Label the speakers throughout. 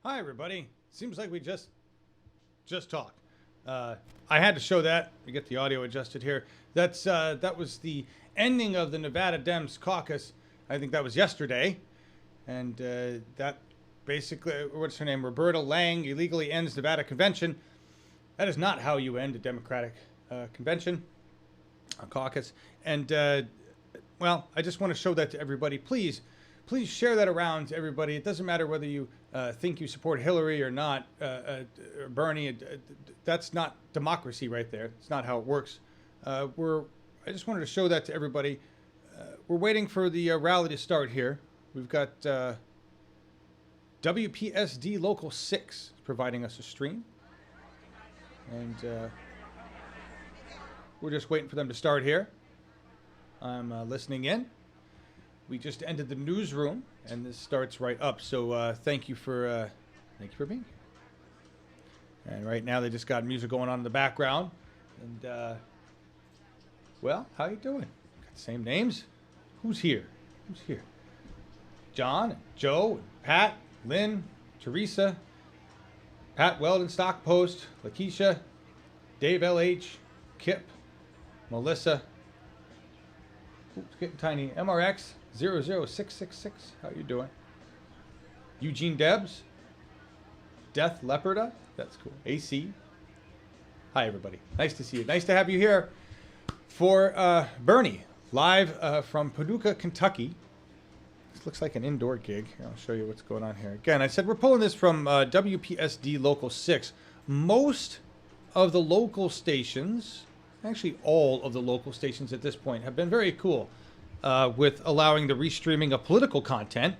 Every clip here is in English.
Speaker 1: Hi, everybody. Seems like we just talked. I had to show that to get the audio adjusted here. That was the ending of the Nevada Dems caucus. I think that was yesterday, and that basically, what's her name? Roberta Lang illegally ends Nevada convention. That is not how you end a Democratic convention, a caucus. And well, I just want to show that to everybody. Please share that around to everybody. It doesn't matter whether you think you support Hillary or not, or Bernie. That's not democracy right there. It's not how it works. I just wanted to show that to everybody. We're waiting for the rally to start here. We've got WPSD Local 6 providing us a stream. And we're just waiting for them to start here. I'm listening in. We just ended the newsroom, and this starts right up. So thank you for being here. And right now they just got music going on in the background. And well, how you doing? Got the same names. Who's here? John, and Joe, and Pat, Lynn, Teresa, Pat Weldon, Stock Post, Lakeisha, Dave LH, Kip, Melissa. Oops, getting tiny. MRX 00666. How you doing? Eugene Debs. Death Leoparda. That's cool. AC. Hi, everybody. Nice to see you. Nice to have you here for Bernie, live from Paducah, Kentucky. This looks like an indoor gig. Here, I'll show you what's going on here. Again, I said we're pulling this from WPSD Local 6. Most of the local stations, actually all of the local stations at this point, have been very cool with allowing the restreaming of political content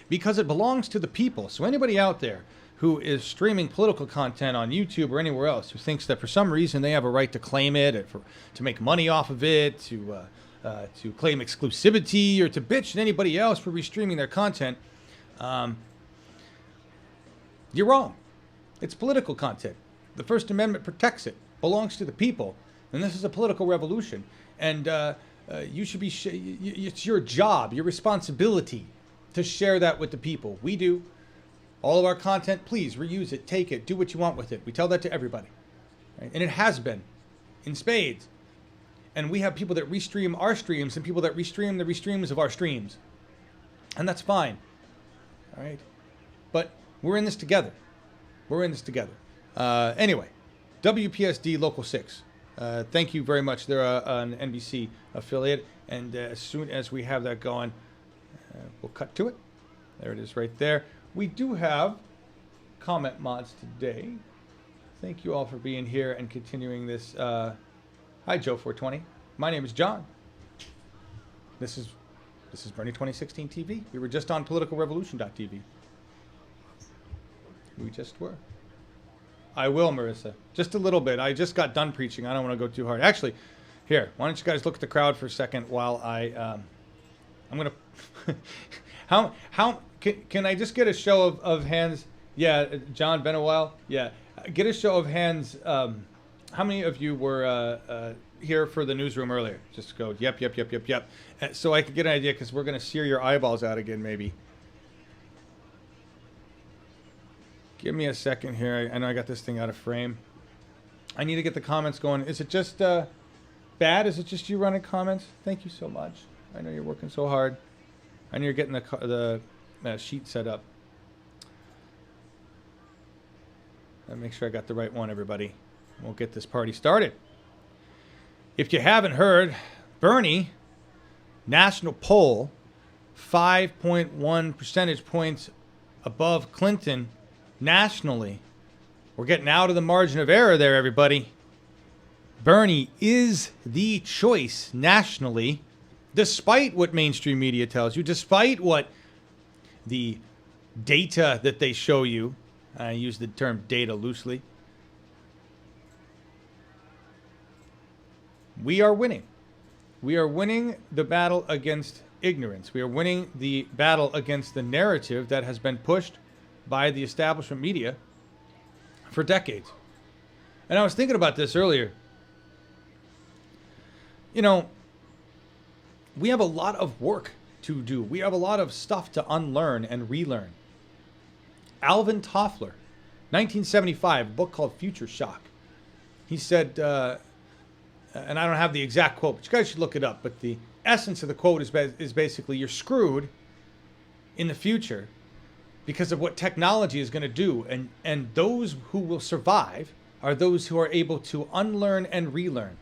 Speaker 1: because it belongs to the people. So anybody out there who is streaming political content on YouTube or anywhere else who thinks that for some reason they have a right to claim it, to make money off of it, to claim exclusivity, or to bitch at anybody else for restreaming their content, you're wrong. It's political content. The First Amendment protects it. Belongs to the people. And this is a political revolution. And you should be, it's your job, your responsibility to share that with the people. We do. All of our content, please reuse it, take it, do what you want with it. We tell that to everybody. Right? And it has been in spades. And we have people that restream our streams and people that restream the restreams of our streams. And that's fine. All right. But we're in this together. Anyway, WPSD Local 6. Thank you very much. They're an NBC affiliate. And as soon as we have that going, we'll cut to it. There it is right there. We do have comment mods today. Thank you all for being here and continuing this. Hi, Joe420. My name is John. This is Bernie 2016 TV. We were just on politicalrevolution.tv. We just were. I will, Marissa. Just a little bit. I just got done preaching. I don't want to go too hard. Actually, here, why don't you guys look at the crowd for a second while I'm going to... Can I just get a show of hands? Yeah, John, been a while? Yeah. Get a show of hands. How many of you were here for the newsroom earlier? Just go, yep. So I could get an idea, because we're going to sear your eyeballs out again, maybe. Give me a second here. I know I got this thing out of frame. I need to get the comments going. Is it just bad? Is it just you running comments? Thank you so much. I know you're working so hard. I know you're getting the sheet set up. Let me make sure I got the right one, everybody. We'll get this party started. If you haven't heard, Bernie, national poll, 5.1 percentage points above Clinton nationally. We're getting out of the margin of error there, everybody. Bernie is the choice nationally, despite what mainstream media tells you, despite what the data that they show you. I use the term data loosely. We are winning. We are winning the battle against ignorance. We are winning the battle against the narrative that has been pushed by the establishment media for decades. And I was thinking about this earlier. You know, we have a lot of work to do. We have a lot of stuff to unlearn and relearn. Alvin Toffler, 1975, a book called Future Shock. He said, and I don't have the exact quote, but you guys should look it up. But the essence of the quote is basically you're screwed in the future because of what technology is going to do. And those who will survive are those who are able to unlearn and relearn.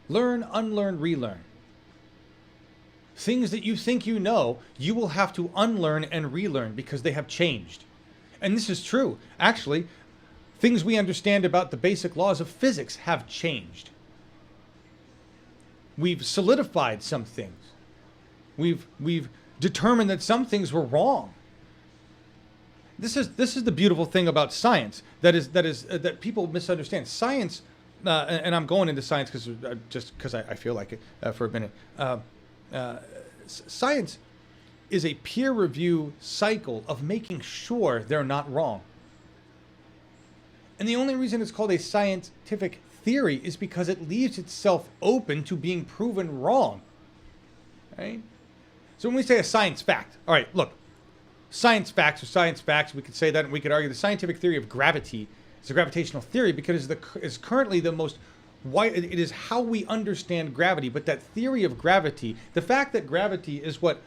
Speaker 1: Learn, unlearn, relearn. Things that you think you know, you will have to unlearn and relearn because they have changed. And this is true. Actually, things we understand about the basic laws of physics have changed. We've solidified some things. We've determined that some things were wrong. This is the beautiful thing about science that people misunderstand. Science, and I'm going into science because I feel like it for a minute. Science is a peer review cycle of making sure they're not wrong. And the only reason it's called a scientific theory is because it leaves itself open to being proven wrong. Right? So when we say a science fact, all right, look, science facts are science facts. We could say that, and we could argue the scientific theory of gravity is a gravitational theory because it's currently the most it is how we understand gravity. But that theory of gravity, the fact that gravity is what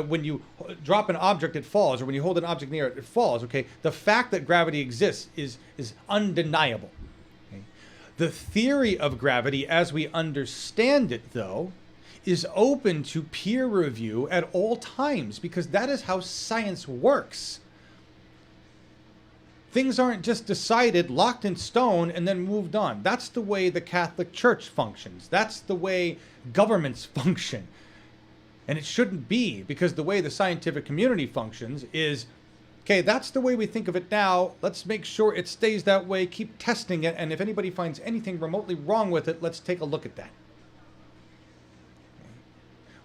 Speaker 1: when you drop an object, it falls, or when you hold an object near it, it falls. Okay, the fact that gravity exists is undeniable. Okay? The theory of gravity, as we understand it, though, is open to peer review at all times because that is how science works. Things aren't just decided, locked in stone, and then moved on. That's the way the Catholic Church functions. That's the way governments function. And it shouldn't be, because the way the scientific community functions is, okay, that's the way we think of it now. Let's make sure it stays that way. Keep testing it. And if anybody finds anything remotely wrong with it, let's take a look at that.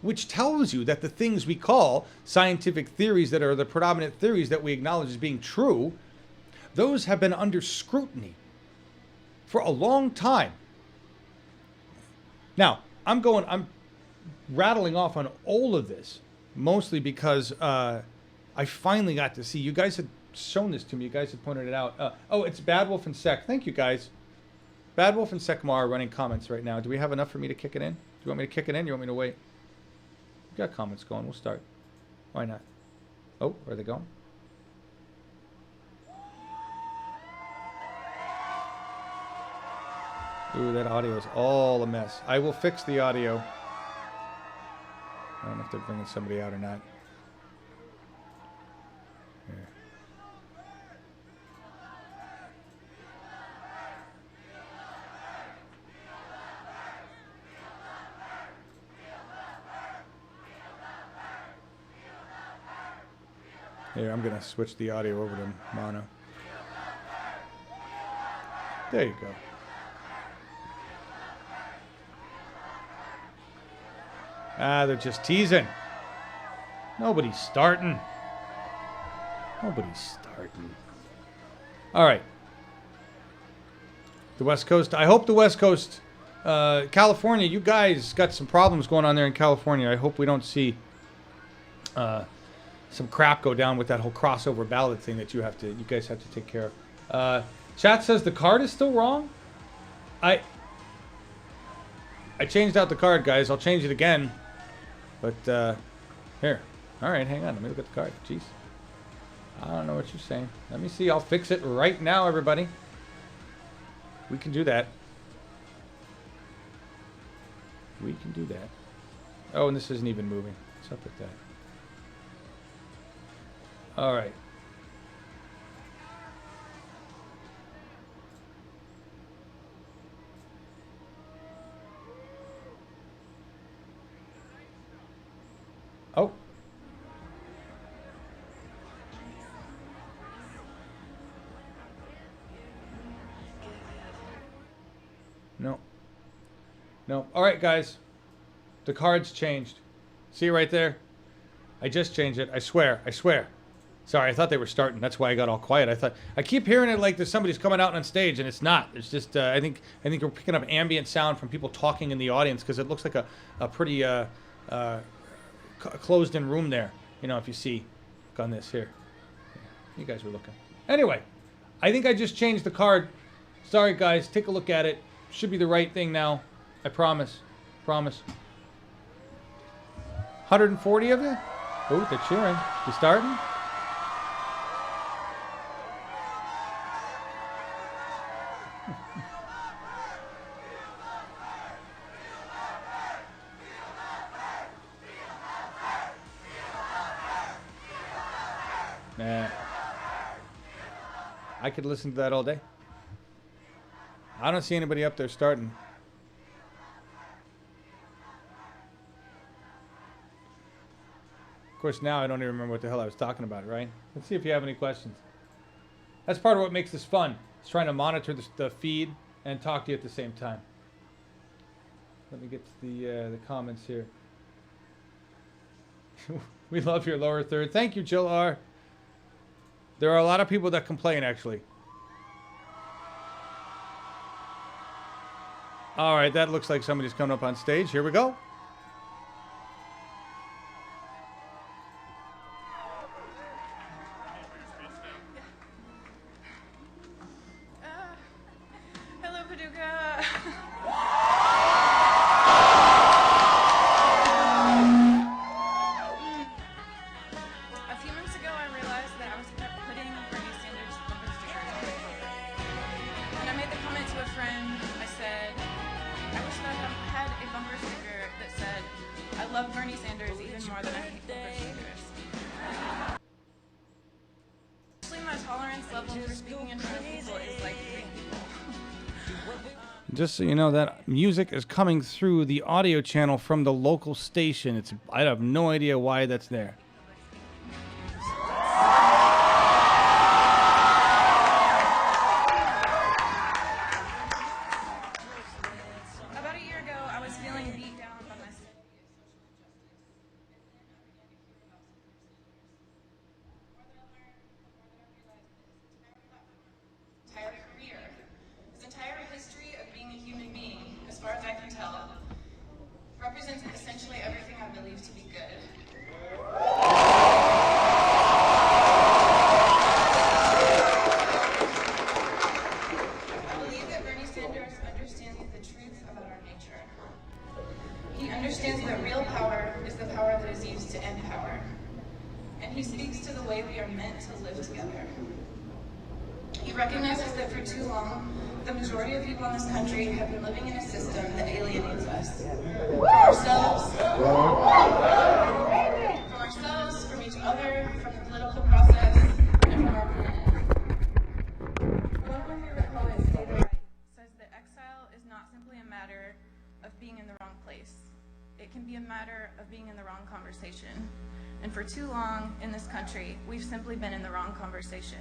Speaker 1: Which tells you that the things we call scientific theories that are the predominant theories that we acknowledge as being true, those have been under scrutiny for a long time. Now, I'm rattling off on all of this, mostly because I finally got to see, you guys had shown this to me, you guys had pointed it out. Oh, it's Bad Wolf and Sec. Thank you, guys. Bad Wolf and Sekmar are running comments right now. Do we have enough for me to kick it in? Do you want me to kick it in? Do you want me to wait? We got comments going. We'll start. Why not? Oh, are they going? Ooh, that audio is all a mess. I will fix the audio. I don't know if they're bringing somebody out or not. Here. Here, I'm going to switch the audio over to mono. There you go. Ah, they're just teasing. Nobody's starting. Nobody's starting. All right. The West Coast. I hope the West Coast, California, you guys got some problems going on there in California. I hope we don't see some crap go down with that whole crossover ballot thing that you guys have to take care of. Chat says the card is still wrong. I changed out the card, guys. I'll change it again. But, here. All right, hang on. Let me look at the card. Jeez. I don't know what you're saying. Let me see. I'll fix it right now, everybody. We can do that. We can do that. Oh, and this isn't even moving. What's up with that? All right. Oh. No. No. All right, guys. The card's changed. See right there? I just changed it. I swear. I swear. Sorry, I thought they were starting. That's why I got all quiet. I keep hearing it like there's somebody's coming out on stage, and it's not. It's just I think we're picking up ambient sound from people talking in the audience because it looks like a pretty closed-in room there. You know, if you see, look on this here. You guys were looking. Anyway, I think I just changed the card. Sorry, guys. Take a look at it. Should be the right thing now. I promise. Promise. 140 of you? Oh, they're cheering. You starting? Nah. I could listen to that all day. I don't see anybody up there starting. Of course, now I don't even remember what the hell I was talking about, right? Let's see if you have any questions. That's part of what makes this fun. It's trying to monitor the feed and talk to you at the same time. Let me get to the comments here. We love your lower third. Thank you, Jill R. There are a lot of people that complain, actually. All right, that looks like somebody's coming up on stage. Here we go.
Speaker 2: Hello, Paducah. A few months ago, I realized that I was putting Bernie Sanders bumper stickers on my bumper. When I made the comment to a friend, I said, I wish that I had a bumper sticker that said, I love Bernie Sanders even more than I hate bumper stickers. Actually, my tolerance level for speaking in front of people is like 3 people.
Speaker 1: Just so you know, that music is coming through the audio channel from the local station. I have no idea why that's there.
Speaker 2: About a year ago, I was feeling beat down by my entire career. His entire history of being a human being, as far as I can tell, represents essentially everything I believe to be good. I believe that Bernie Sanders understands the truth about our nature. He understands that real power is the power that is used to end power. And he speaks to the way we are meant to live together. He recognizes that for too long, the majority of people in this country have been living in a system that alienates us. From each other, from the political process, and from our planet. One of my favorite poets, David Wright, says that exile is not simply a matter of being in the wrong place. It can be a matter of being in the wrong conversation. And for too long in this country, we've simply been in the wrong conversation.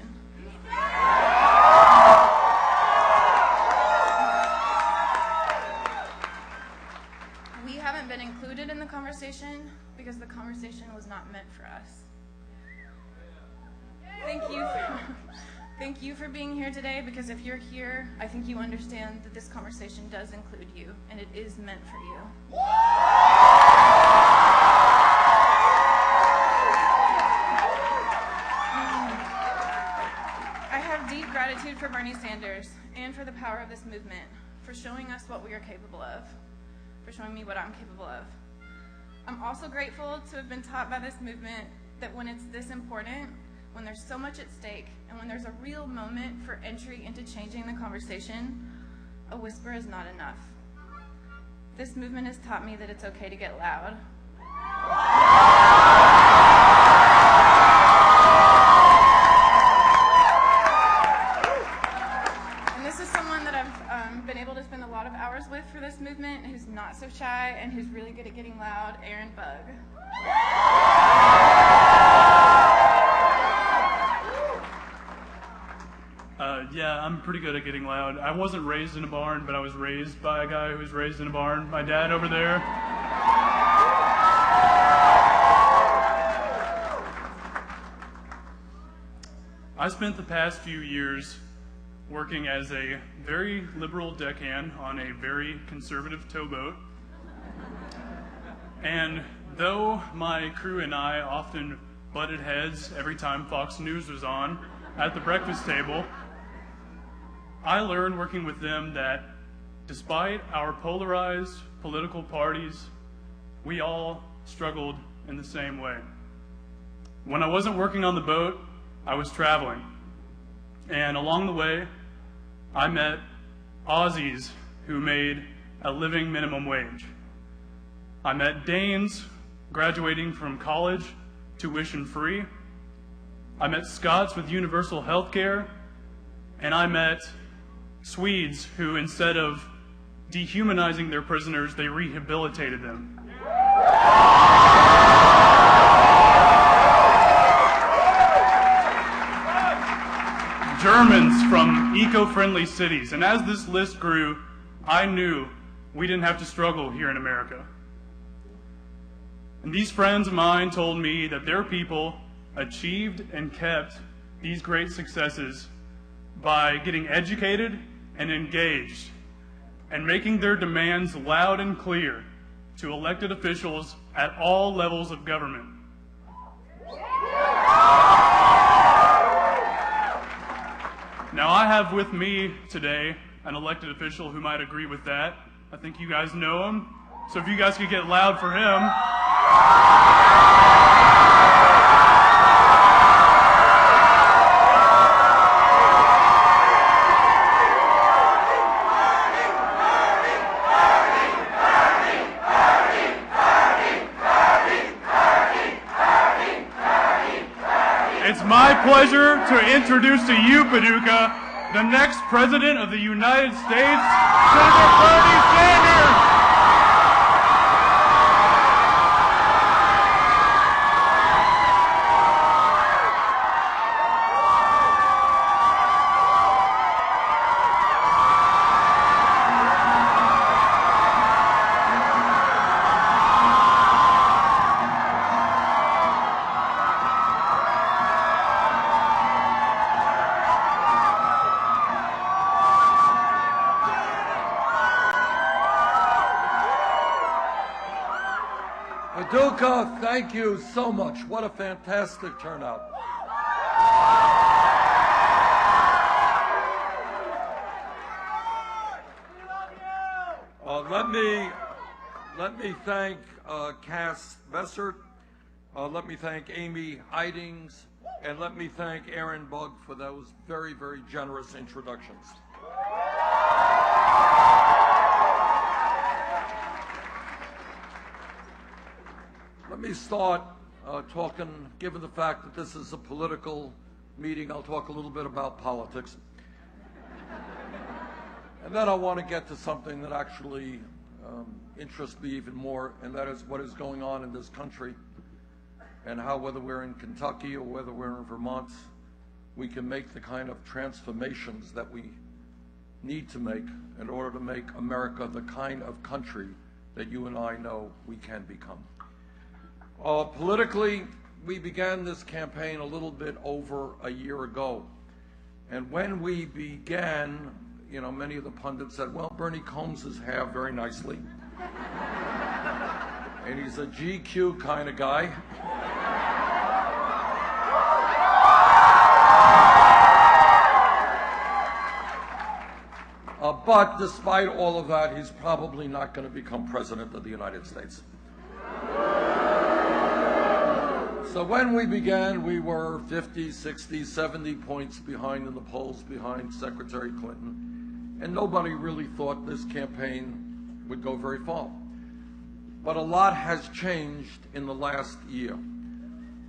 Speaker 2: We haven't been included in the conversation because the conversation was not meant for us. Thank you for being here today, because if you're here, I think you understand that this conversation does include you, and it is meant for you. I have deep gratitude for Bernie Sanders and for the power of this movement, for showing us what we are capable of, for showing me what I'm capable of. I'm also grateful to have been taught by this movement that when it's this important, when there's so much at stake, and when there's a real moment for entry into changing the conversation, a whisper is not enough. This movement has taught me that it's okay to get loud. And this is someone that I've been able to spend a lot of hours with for this movement, who's not so shy and who's really good at getting loud, Aaron Bug.
Speaker 3: Yeah, I'm pretty good at getting loud. I wasn't raised in a barn, but I was raised by a guy who was raised in a barn. My dad over there. I spent the past few years working as a very liberal deckhand on a very conservative towboat. And though my crew and I often butted heads every time Fox News was on, at the breakfast table, I learned working with them that despite our polarized political parties, we all struggled in the same way. When I wasn't working on the boat, I was traveling. And along the way, I met Aussies who made a living minimum wage. I met Danes graduating from college tuition-free. I met Scots with universal health care. And I met Swedes who, instead of dehumanizing their prisoners, they rehabilitated them. Germans from eco-friendly cities. And as this list grew, I knew we didn't have to struggle here in America. And these friends of mine told me that their people achieved and kept these great successes by getting educated and engaged and making their demands loud and clear to elected officials at all levels of government. Now, I have with me today an elected official who might agree with that. I think you guys know him. So if you guys could get loud for him. It's my pleasure to introduce to you, Paducah, the next President of the United States, Senator Bernie Sanders.
Speaker 4: Paducah, thank you so much. What a fantastic turnout. Let me thank Cass Bessert. Let me thank Amy Eidings, and let me thank Aaron Bugg for those very, very generous introductions. Let me start given the fact that this is a political meeting, I'll talk a little bit about politics. And then I want to get to something that actually interests me even more, and that is what is going on in this country and how, whether we're in Kentucky or whether we're in Vermont, we can make the kind of transformations that we need to make in order to make America the kind of country that you and I know we can become. Politically, we began this campaign a little bit over a year ago. And when we began, you know, many of the pundits said, well, Bernie combs his hair very nicely. And he's a GQ kind of guy. But despite all of that, he's probably not going to become president of the United States. So when we began, we were 50, 60, 70 points behind in the polls, behind Secretary Clinton. And nobody really thought this campaign would go very far. But a lot has changed in the last year.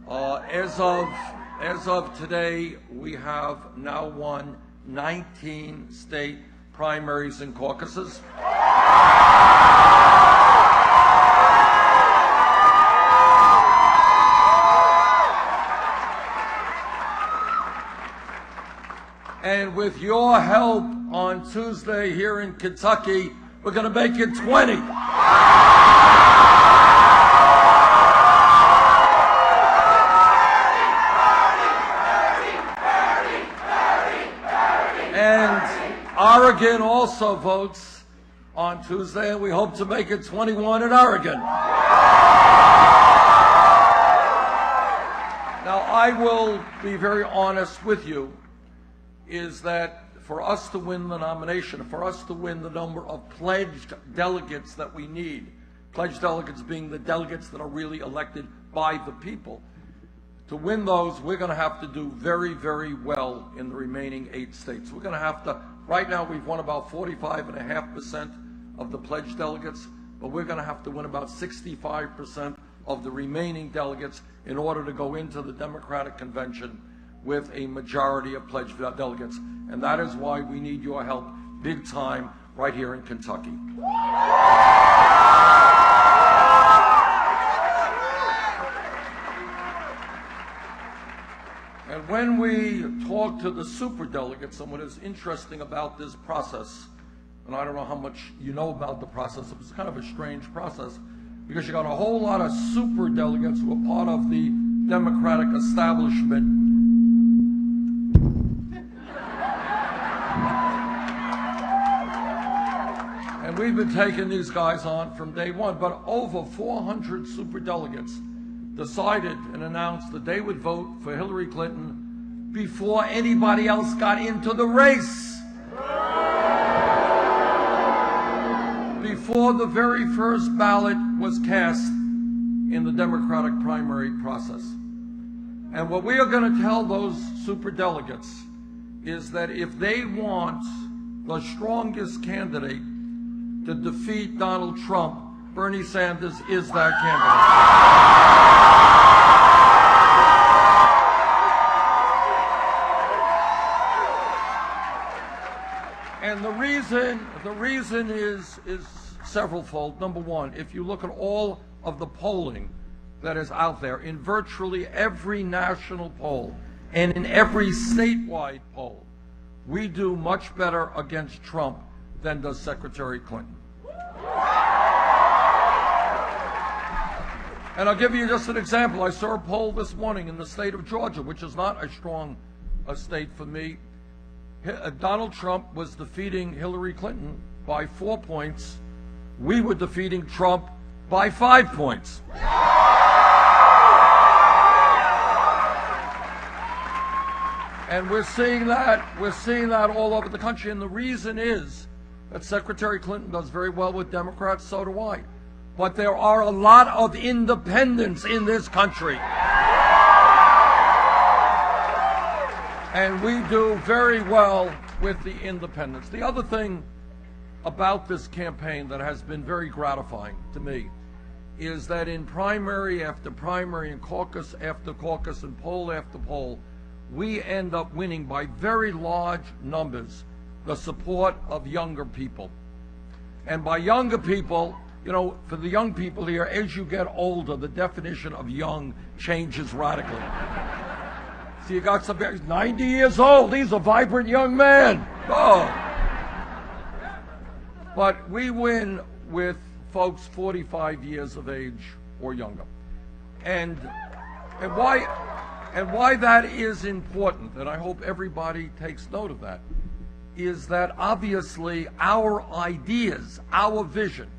Speaker 4: As of today, we have now won 19 state primaries and caucuses. And with your help on Tuesday here in Kentucky, we're going to make it 20. And Oregon also votes on Tuesday, and we hope to make it 21 in Oregon. Now, I will be very honest with you. is that for us to win the nomination, for us to win the number of pledged delegates that we need, pledged delegates being the delegates that are really elected by the people, to win those, we're going to have to do very, very well in the remaining 8 states. We're going to have to, right now we've won about 45.5% of the pledged delegates, but we're going to have to win about 65% of the remaining delegates in order to go into the Democratic Convention with a majority of pledged delegates. And that is why we need your help big time right here in Kentucky. And when we talk to the superdelegates, and what is interesting about this process, and I don't know how much you know about the process, it's kind of a strange process, because you got a whole lot of superdelegates who are part of the Democratic establishment. And we've been taking these guys on from day one, but over 400 superdelegates decided and announced that they would vote for Hillary Clinton before anybody else got into the race. Before the very first ballot was cast in the Democratic primary process. And what we are going to tell those superdelegates is that if they want the strongest candidate to defeat Donald Trump, Bernie Sanders is that candidate. And the reason is severalfold. Number one, if you look at all of the polling that is out there, in virtually every national poll and in every statewide poll, we do much better against Trump than does Secretary Clinton. And I'll give you just an example. I saw a poll this morning in the state of Georgia, which is not a strong state for me. Donald Trump was defeating Hillary Clinton by 4 points. We were defeating Trump by 5 points. And we're seeing that all over the country. And the reason is that Secretary Clinton does very well with Democrats, so do I. But there are a lot of independents in this country. And we do very well with the independents. The other thing about this campaign that has been very gratifying to me is that in primary after primary and caucus after caucus and poll after poll, we end up winning by very large numbers the support of younger people. And by younger people, you know, for the young people here, as you get older, the definition of young changes radically. So you got some 90 years old, he's a vibrant young man. Oh. But we win with folks 45 years of age or younger. And why that is important, and I hope everybody takes note of that, is that obviously our ideas, our vision,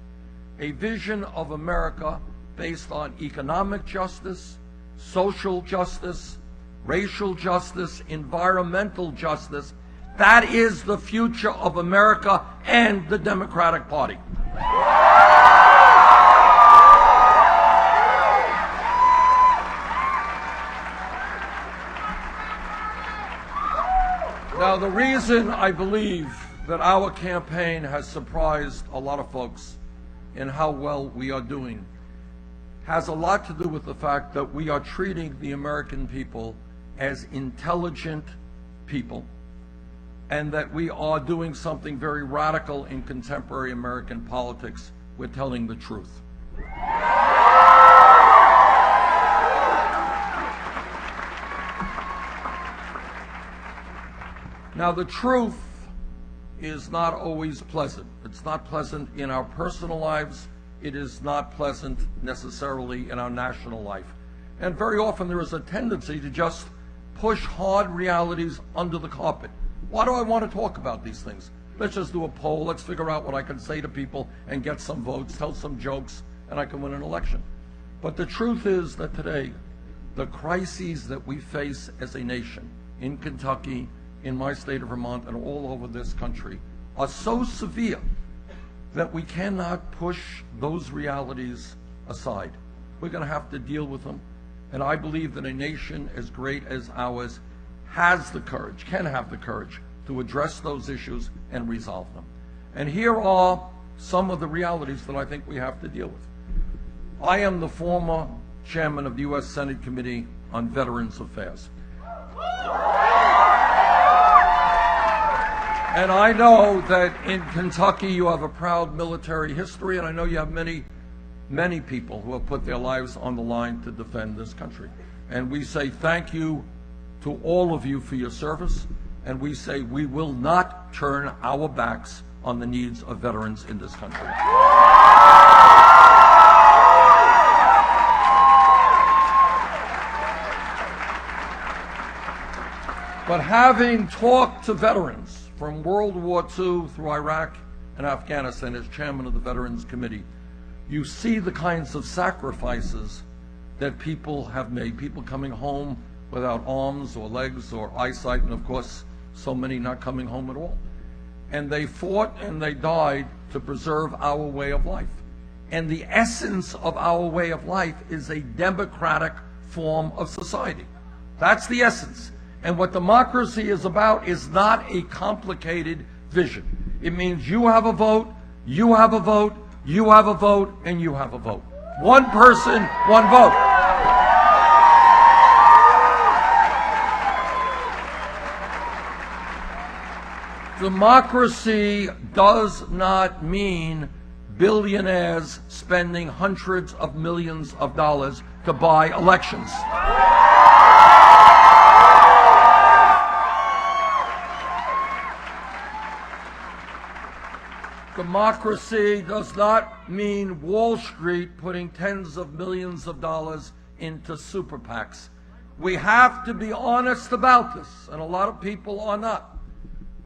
Speaker 4: a vision of America based on economic justice, social justice, racial justice, environmental justice, that is the future of America and the Democratic Party. Now, the reason I believe that our campaign has surprised a lot of folks in how well we are doing has a lot to do with the fact that we are treating the American people as intelligent people, and that we are doing something very radical in contemporary American politics. We're telling the truth. Now, the truth is not always pleasant. It's not pleasant in our personal lives. It is not pleasant necessarily in our national life. And very often there is a tendency to just push hard realities under the carpet. Why do I want to talk about these things? Let's just do a poll. Let's figure out what I can say to people and get some votes, tell some jokes, and I can win an election. But the truth is that today, the crises that we face as a nation in Kentucky, in my state of Vermont and all over this country are so severe that we cannot push those realities aside. We're going to have to deal with them. And I believe that a nation as great as ours has the courage, can have the courage, to address those issues and resolve them. And here are some of the realities that I think we have to deal with. I am the former chairman of the U.S. Senate Committee on Veterans Affairs. And I know that in Kentucky you have a proud military history, and I know you have many people who have put their lives on the line to defend this country. And we say thank you to all of you for your service, and we say we will not turn our backs on the needs of veterans in this country. But having talked to veterans from World War II through Iraq and Afghanistan as chairman of the Veterans Committee, you see the kinds of sacrifices that people have made, people coming home without arms or legs or eyesight, and of course, so many not coming home at all. And they fought and they died to preserve our way of life. And the essence of our way of life is a democratic form of society. That's the essence. And what democracy is about is not a complicated vision. It means you have a vote, you have a vote, you have a vote, and you have a vote. One person, one vote. Democracy does not mean billionaires spending hundreds of millions of dollars to buy elections. Democracy does not mean Wall Street putting tens of millions of dollars into super PACs. We have to be honest about this, and a lot of people are not.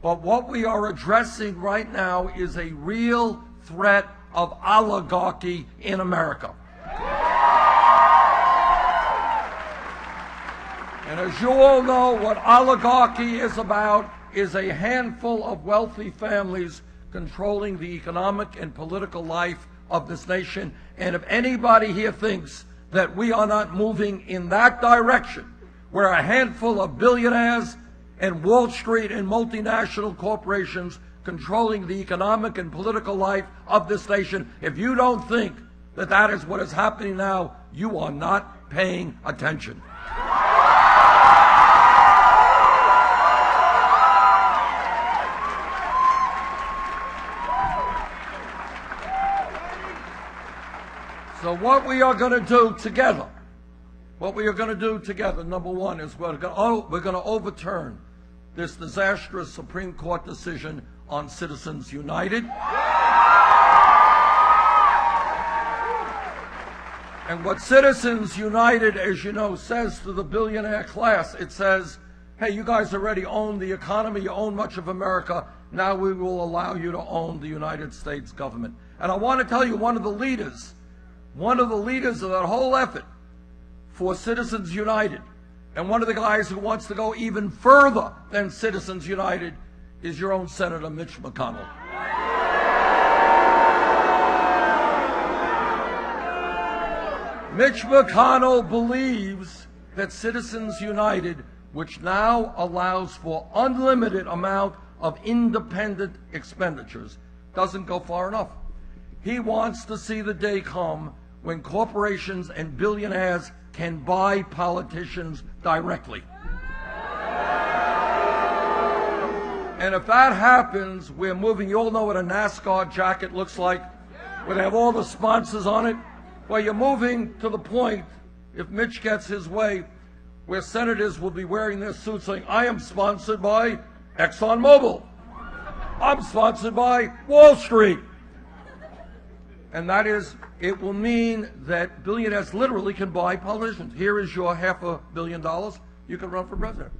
Speaker 4: But what we are addressing right now is a real threat of oligarchy in America. And as you all know, what oligarchy is about is a handful of wealthy families controlling the economic and political life of this nation. And if anybody here thinks that we are not moving in that direction, where a handful of billionaires and Wall Street and multinational corporations controlling the economic and political life of this nation, if you don't think that that is what is happening now, you are not paying attention. So what we are going to do together, number one, is we're going to overturn this disastrous Supreme Court decision on Citizens United. And what Citizens United, as you know, says to the billionaire class, it says, hey, you guys already own the economy, you own much of America, now we will allow you to own the United States government. And I want to tell you, one of the leaders of that whole effort for Citizens United, and one of the guys who wants to go even further than Citizens United, is your own Senator Mitch McConnell. Mitch McConnell believes that Citizens United, which now allows for unlimited amount of independent expenditures, doesn't go far enough. He wants to see the day come when corporations and billionaires can buy politicians directly. And if that happens, we're moving. You all know what a NASCAR jacket looks like, where they have all the sponsors on it. Well, you're moving to the point, if Mitch gets his way, where senators will be wearing their suits saying, I am sponsored by ExxonMobil. I'm sponsored by Wall Street. And that is, it will mean that billionaires literally can buy politicians. Here is your $500 million. You can run for president.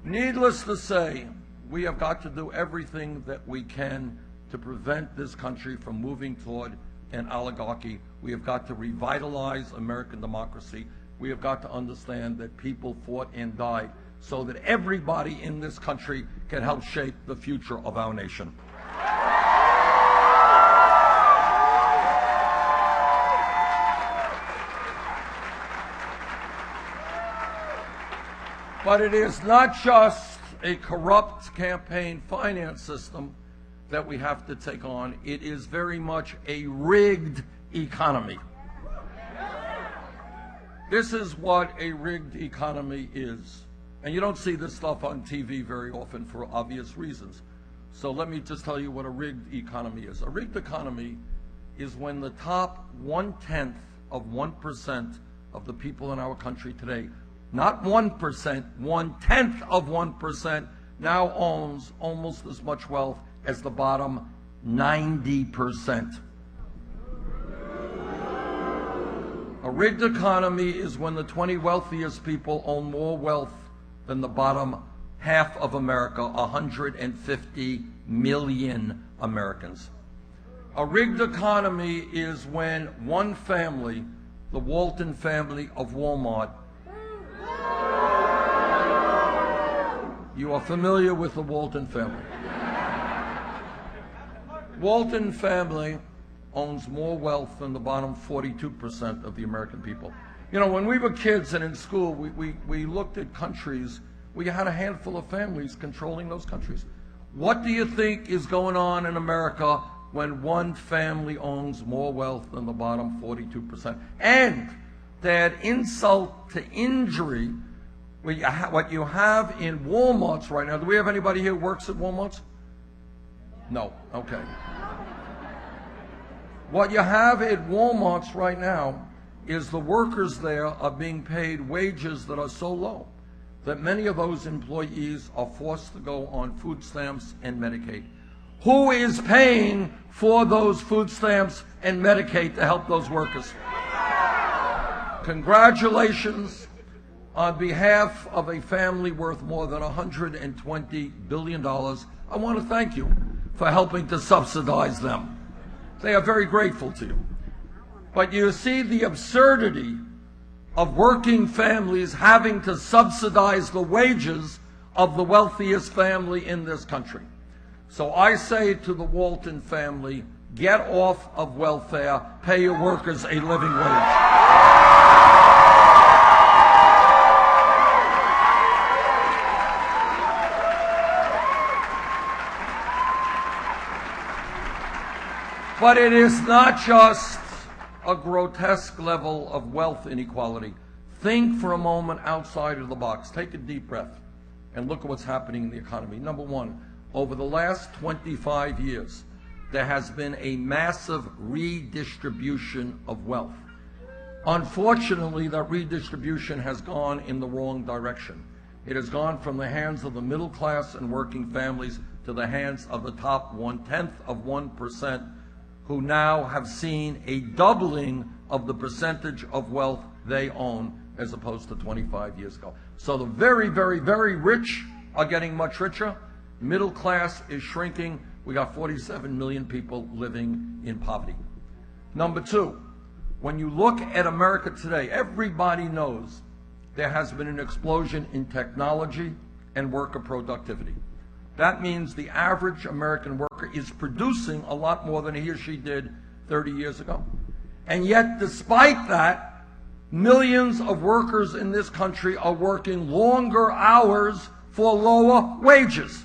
Speaker 4: Needless to say, we have got to do everything that we can to prevent this country from moving toward an oligarchy. We have got to revitalize American democracy. We have got to understand that people fought and died so that everybody in this country can help shape the future of our nation. But it is not just a corrupt campaign finance system that we have to take on. It is very much a rigged economy. This is what a rigged economy is. And you don't see this stuff on TV very often for obvious reasons. So let me just tell you what a rigged economy is. A rigged economy is when the top 1/10 of 1% of the people in our country today, not 1%, 1/10 of 1% now owns almost as much wealth as the bottom 90%. A rigged economy is when the 20 wealthiest people own more wealth than the bottom half of America, 150 million Americans. A rigged economy is when one family, the Walton family of Walmart, you are familiar with the Walton family. Walton family owns more wealth than the bottom 42% of the American people. You know, when we were kids and in school, we looked at countries where you had a handful of families controlling those countries. What do you think is going on in America when one family owns more wealth than the bottom 42%? And to add insult to injury, what you have in Walmarts right now, do we have anybody here who works at Walmarts? No, okay. What you have at Walmarts right now is the workers there are being paid wages that are so low that many of those employees are forced to go on food stamps and Medicaid. Who is paying for those food stamps and Medicaid to help those workers? Congratulations. On behalf of a family worth more than $120 billion, I want to thank you for helping to subsidize them. They are very grateful to you. But you see the absurdity of working families having to subsidize the wages of the wealthiest family in this country. So I say to the Walton family, get off of welfare, pay your workers a living wage. But it is not just a grotesque level of wealth inequality. Think for a moment outside of the box. Take a deep breath and look at what's happening in the economy. Number one, over the last 25 years, there has been a massive redistribution of wealth. Unfortunately, that redistribution has gone in the wrong direction. It has gone from the hands of the middle class and working families to the hands of the top 1/10 of 1%, who now have seen a doubling of the percentage of wealth they own as opposed to 25 years ago. So the very, very, very rich are getting much richer. Middle class is shrinking. We got 47 million people living in poverty. Number two, when you look at America today, everybody knows there has been an explosion in technology and worker productivity. That means the average American worker is producing a lot more than he or she did 30 years ago. And yet, despite that, millions of workers in this country are working longer hours for lower wages.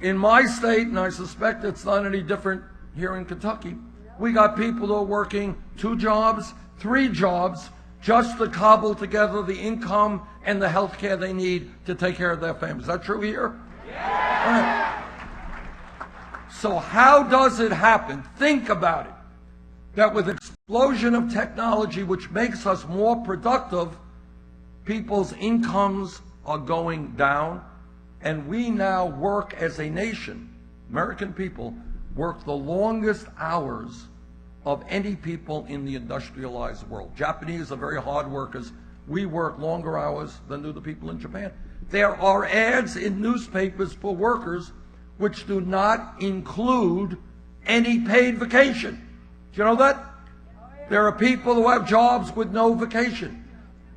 Speaker 4: In my state, and I suspect it's not any different here in Kentucky, we got people who are working 2 jobs, 3 jobs, just to cobble together the income and the health care they need to take care of their families. Is that true here? Yeah. Right. So how does it happen? Think about it. That with explosion of technology, which makes us more productive, people's incomes are going down, and we now work as a nation. American people work the longest hours of any people in the industrialized world. Japanese are very hard workers. We work longer hours than do the people in Japan. There are ads in newspapers for workers which do not include any paid vacation. Do you know that? There are people who have jobs with no vacation.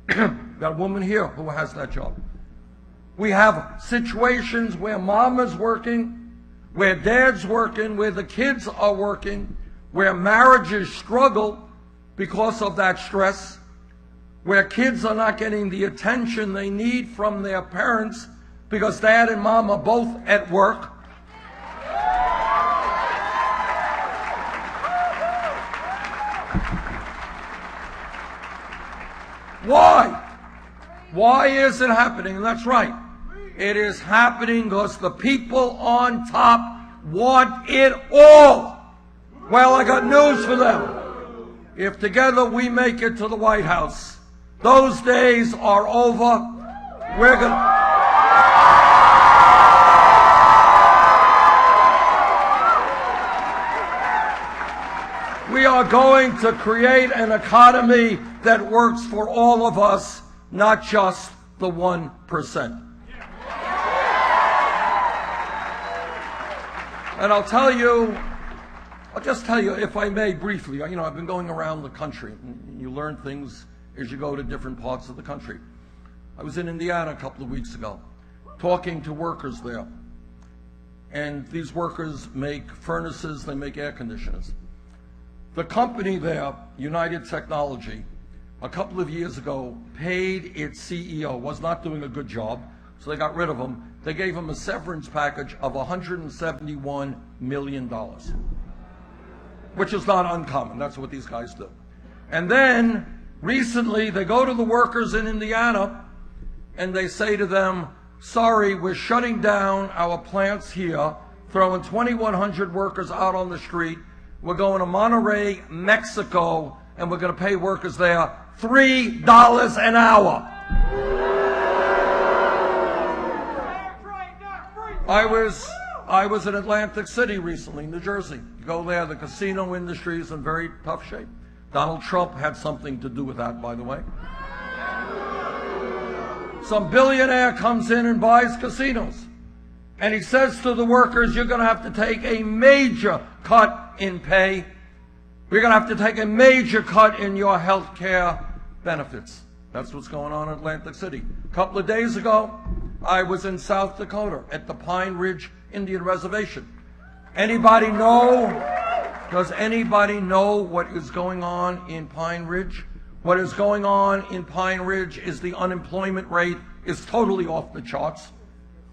Speaker 4: Got a woman here who has that job. We have situations where mama's working, where dad's working, where the kids are working, where marriages struggle because of that stress, where kids are not getting the attention they need from their parents because dad and mom are both at work. Why? Why is it happening? And that's right. It is happening because the people on top want it all. Well, I got news for them. If together we make it to the White House, those days are over. We're going to... We are going to create an economy that works for all of us, not just the 1%. And I'll just tell you, if I may, briefly, I've been going around the country. You learn things as you go to different parts of the country. I was in Indiana a couple of weeks ago, talking to workers there. And these workers make furnaces, they make air conditioners. The company there, United Technology, a couple of years ago paid its CEO, was not doing a good job, so they got rid of him. They gave him a severance package of $171 million, which is not uncommon. That's what these guys do. And then recently they go to the workers in Indiana and they say to them, sorry, we're shutting down our plants here, throwing 2,100 workers out on the street. We're going to Monterrey, Mexico, and we're going to pay workers there $3 an hour. I was in Atlantic City recently, New Jersey. You go there, the casino industry is in very tough shape. Donald Trump had something to do with that, by the way. Some billionaire comes in and buys casinos. And he says to the workers, you're going to have to take a major cut in pay. We're going to have to take a major cut in your health care benefits. That's what's going on in Atlantic City. A couple of days ago, I was in South Dakota at the Pine Ridge Indian Reservation. Does anybody know what is going on in Pine Ridge? What is going on in Pine Ridge is the unemployment rate is totally off the charts.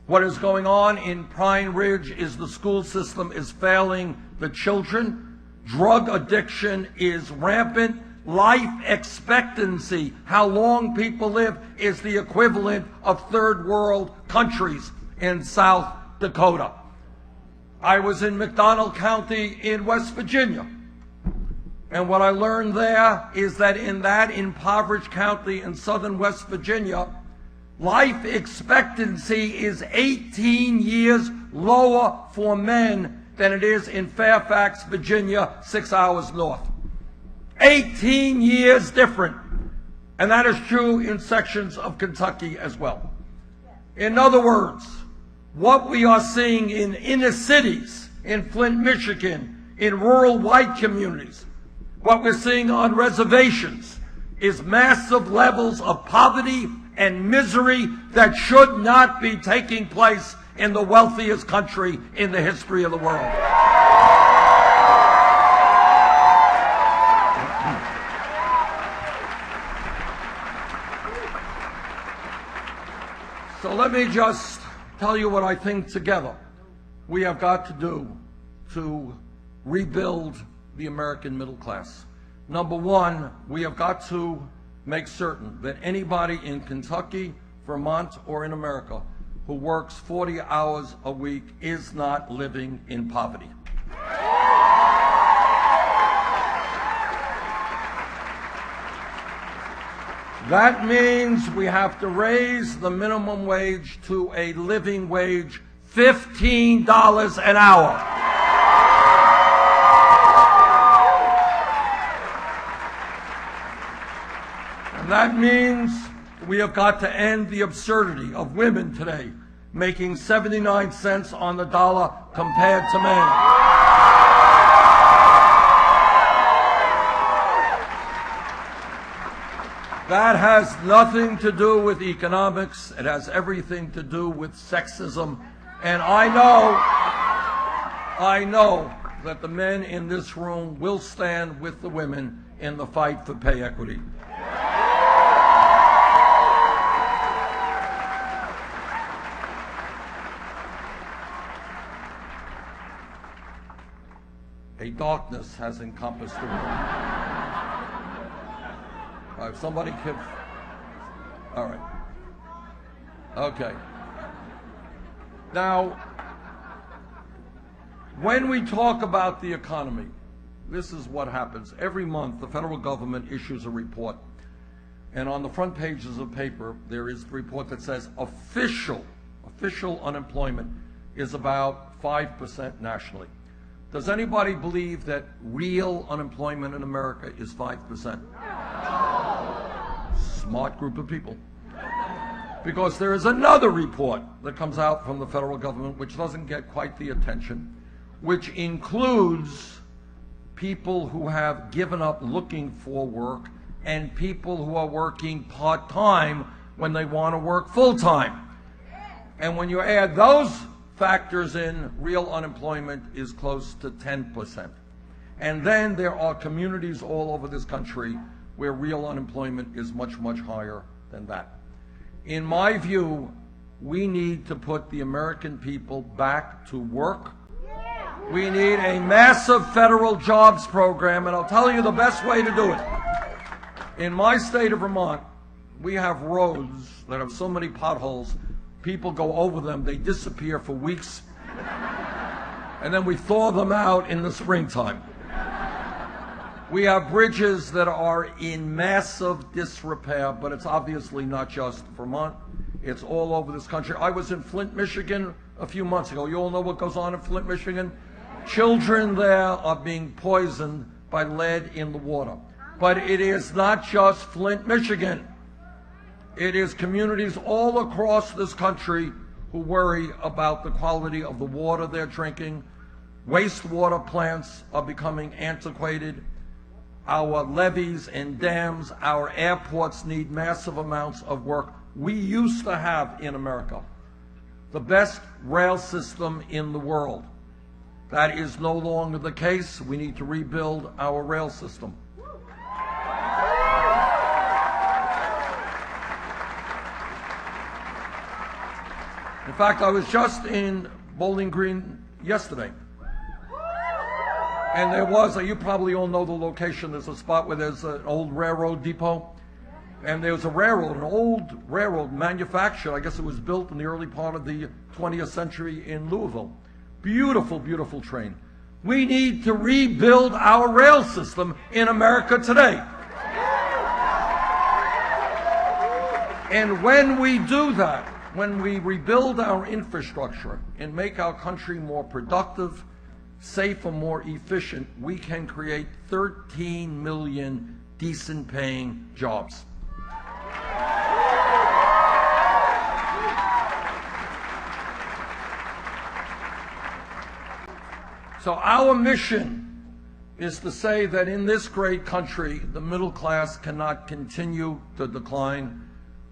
Speaker 4: What is going on in Pine Ridge is the school system is failing the children. Drug addiction is rampant. Life expectancy, how long people live, is the equivalent of third world countries in South Dakota. I was in McDonald County in West Virginia. And what I learned there is that in that impoverished county in southern West Virginia, life expectancy is 18 years lower for men than it is in Fairfax, Virginia, 6 hours north. 18 years different. And that is true in sections of Kentucky as well. In other words, what we are seeing in inner cities, in Flint, Michigan, in rural white communities, what we're seeing on reservations is massive levels of poverty and misery that should not be taking place in the wealthiest country in the history of the world. So let me just tell you what I think together we have got to do to rebuild the American middle class. Number one, we have got to make certain that anybody in Kentucky, Vermont, or in America who works 40 hours a week is not living in poverty. That means we have to raise the minimum wage to a living wage, $15 an hour. And that means we have got to end the absurdity of women today making 79 cents on the dollar compared to men. That has nothing to do with economics. It has everything to do with sexism. And I know that the men in this room will stand with the women in the fight for pay equity. A darkness has encompassed the room. If somebody could, all right. Okay. Now, when we talk about the economy, this is what happens. Every month, the federal government issues a report. And on the front pages of paper, there is the report that says official unemployment is about 5% nationally. Does anybody believe that real unemployment in America is 5%? Smart group of people. Because there is another report that comes out from the federal government which doesn't get quite the attention, which includes people who have given up looking for work and people who are working part-time when they want to work full-time. And when you add those factors in, real unemployment is close to 10%. And then there are communities all over this country where real unemployment is much, much higher than that. In my view, we need to put the American people back to work. We need a massive federal jobs program, and I'll tell you the best way to do it. In my state of Vermont, we have roads that have so many potholes, people go over them, they disappear for weeks, and then we thaw them out in the springtime. We have bridges that are in massive disrepair, but it's obviously not just Vermont. It's all over this country. I was in Flint, Michigan a few months ago. You all know what goes on in Flint, Michigan? Children there are being poisoned by lead in the water. But it is not just Flint, Michigan. It is communities all across this country who worry about the quality of the water they're drinking. Wastewater plants are becoming antiquated. Our levees and dams, our airports need massive amounts of work. We used to have in America the best rail system in the world. That is no longer the case. We need to rebuild our rail system. In fact, I was just in Bowling Green yesterday. And there was, you probably all know the location, there's a spot where there's an old railroad depot. And there was a railroad, an old railroad manufactured, I guess it was built in the early part of the 20th century in Louisville. Beautiful, beautiful train. We need to rebuild our rail system in America today. And when we do that, when we rebuild our infrastructure and make our country more productive, safer, more efficient, we can create 13 million decent paying jobs. So our mission is to say that in this great country, the middle class cannot continue to decline.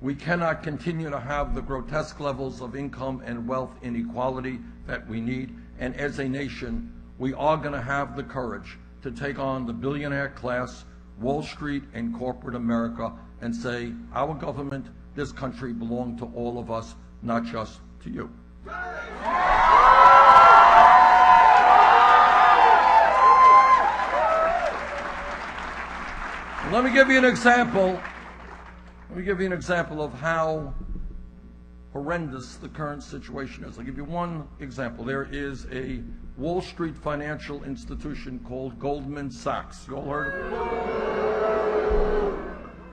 Speaker 4: We cannot continue to have the grotesque levels of income and wealth inequality that we need. And as a nation, we are going to have the courage to take on the billionaire class, Wall Street and corporate America, and say, our government, this country belong to all of us, not just to you. Let me give you an example. Let me give you an example of how horrendous the current situation is. I'll give you one example. There is a Wall Street financial institution called Goldman Sachs. You all heard of it?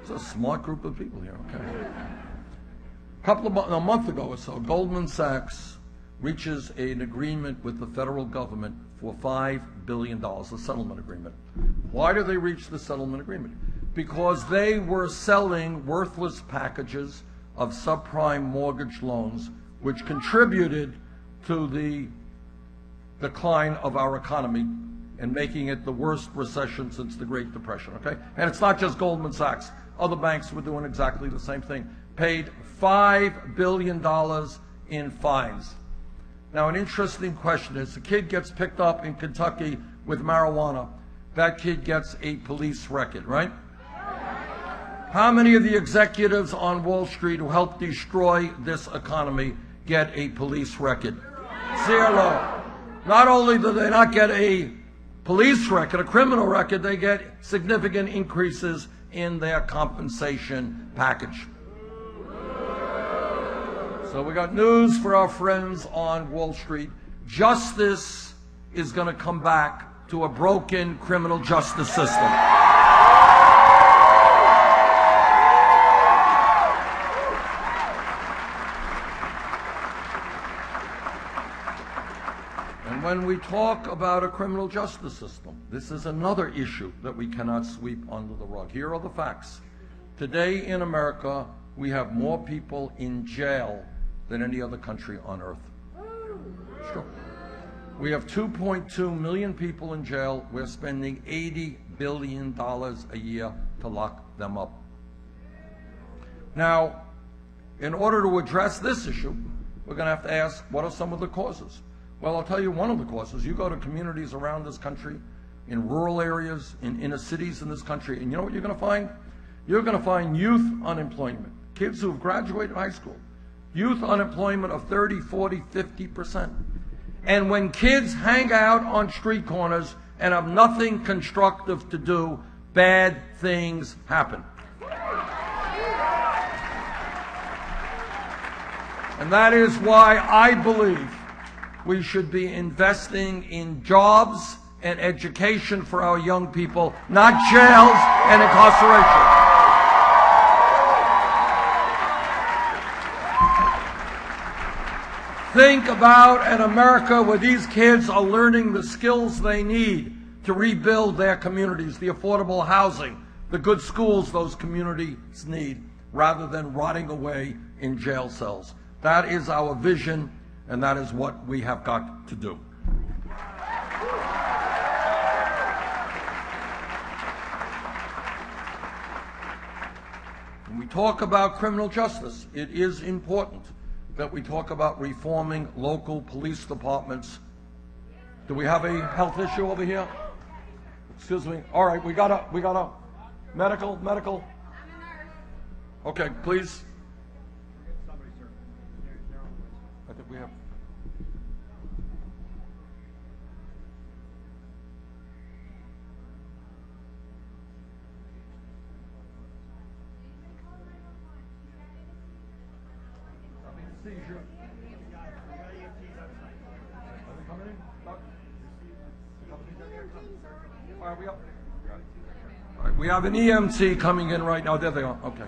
Speaker 4: It's a smart group of people here, okay? A month ago or so, Goldman Sachs reaches an agreement with the federal government for $5 billion, a settlement agreement. Why do they reach the settlement agreement? Because they were selling worthless packages of subprime mortgage loans, which contributed to the decline of our economy and making it the worst recession since the Great Depression, okay? And it's not just Goldman Sachs. Other banks were doing exactly the same thing. Paid $5 billion in fines. Now, an interesting question is, a kid gets picked up in Kentucky with marijuana. That kid gets a police record, right? How many of the executives on Wall Street who helped destroy this economy get a police record? Zero. Not only do they not get a police record, a criminal record, they get significant increases in their compensation package. So we got news for our friends on Wall Street. Justice is going to come back to a broken criminal justice system. And when we talk about a criminal justice system, this is another issue that we cannot sweep under the rug. Here are the facts. Today in America, we have more people in jail than any other country on earth. Sure. We have 2.2 million people in jail. We're spending $80 billion a year to lock them up. Now, in order to address this issue, we're going to have to ask, what are some of the causes? Well, I'll tell you one of the causes. You go to communities around this country, in rural areas, in inner cities in this country, and you know what you're going to find? You're going to find youth unemployment, kids who have graduated high school. Youth unemployment of 30, 40, 50%. And when kids hang out on street corners and have nothing constructive to do, bad things happen. And that is why I believe we should be investing in jobs and education for our young people, not jails and incarceration. Think about an America where these kids are learning the skills they need to rebuild their communities, the affordable housing, the good schools those communities need, rather than rotting away in jail cells. That is our vision, and that is what we have got to do. When we talk about criminal justice, it is important that we talk about reforming local police departments. Do we have a health issue over here? Excuse me. All right, we got a medical. Okay, please. I think we have. Seizure. Are they coming in? All right, all right, we have an EMT coming in right now. There they are. Okay.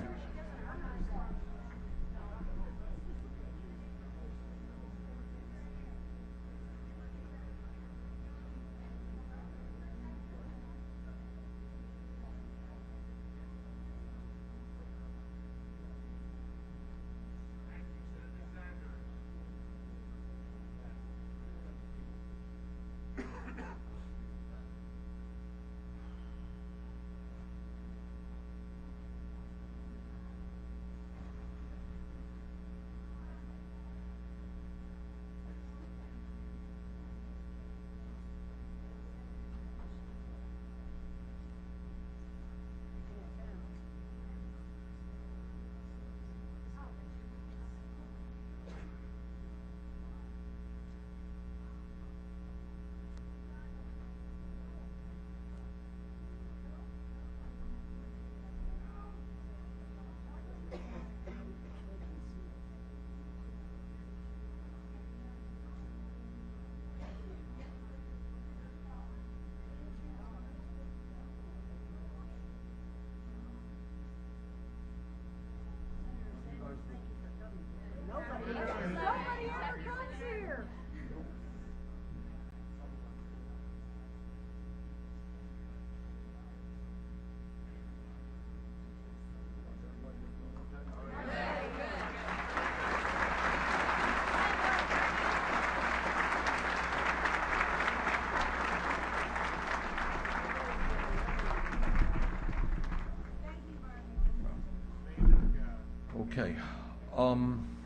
Speaker 4: Okay.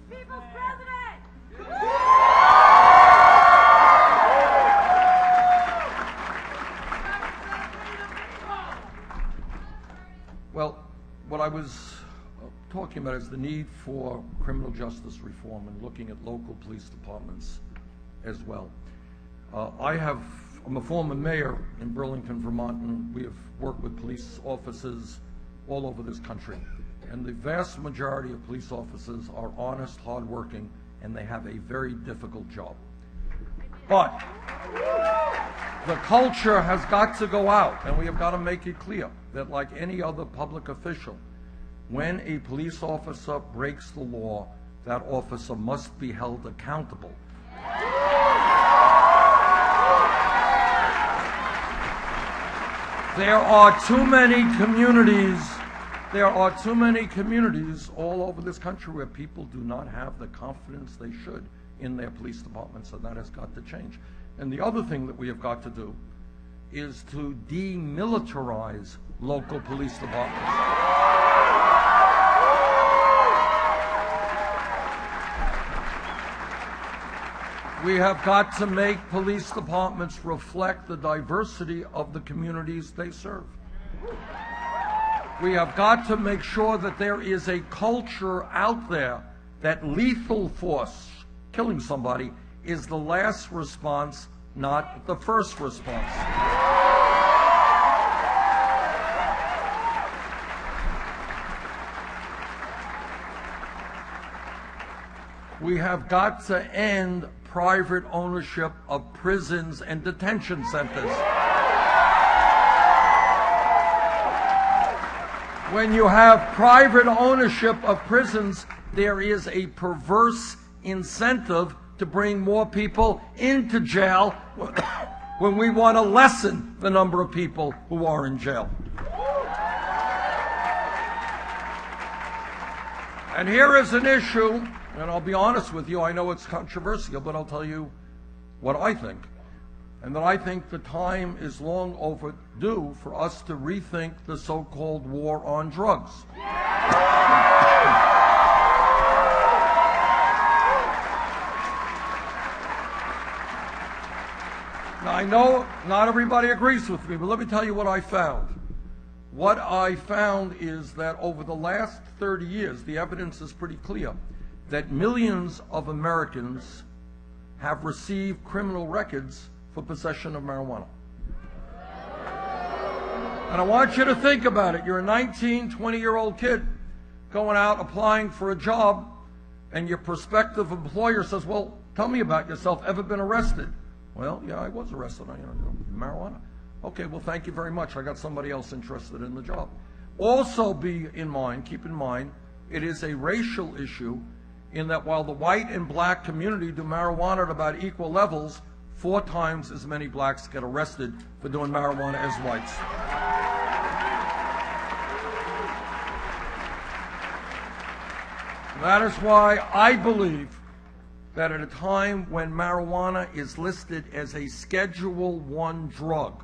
Speaker 5: People's president!
Speaker 4: Well, what I was talking about is the need for criminal justice reform and looking at local police departments as well. I'm a former mayor in Burlington, Vermont, and we have worked with police officers all over this country. And the vast majority of police officers are honest, hardworking, and they have a very difficult job. But the culture has got to go out, and we have got to make it clear that, like any other public official, when a police officer breaks the law, that officer must be held accountable. There are too many communities all over this country where people do not have the confidence they should in their police departments, and that has got to change. And the other thing that we have got to do is to demilitarize local police departments. We have got to make police departments reflect the diversity of the communities they serve. We have got to make sure that there is a culture out there that lethal force, killing somebody, is the last response, not the first response. We have got to end private ownership of prisons and detention centers. When you have private ownership of prisons, there is a perverse incentive to bring more people into jail when we want to lessen the number of people who are in jail. And here is an issue, and I'll be honest with you, I know it's controversial, but I'll tell you what I think. And that I think the time is long overdue for us to rethink the so-called war on drugs. Now, I know not everybody agrees with me, but let me tell you what I found. What I found is that over the last 30 years, the evidence is pretty clear, that millions of Americans have received criminal records for possession of marijuana. And I want you to think about it. You're a 19, 20-year-old kid going out applying for a job, and your prospective employer says, well, tell me about yourself. Ever been arrested? Well, yeah, I was arrested on marijuana. Okay, well, thank you very much. I got somebody else interested in the job. Also keep in mind, it is a racial issue in that while the white and black community do marijuana at about equal levels, 4 times as many blacks get arrested for doing marijuana as whites. That is why I believe that at a time when marijuana is listed as a Schedule I drug,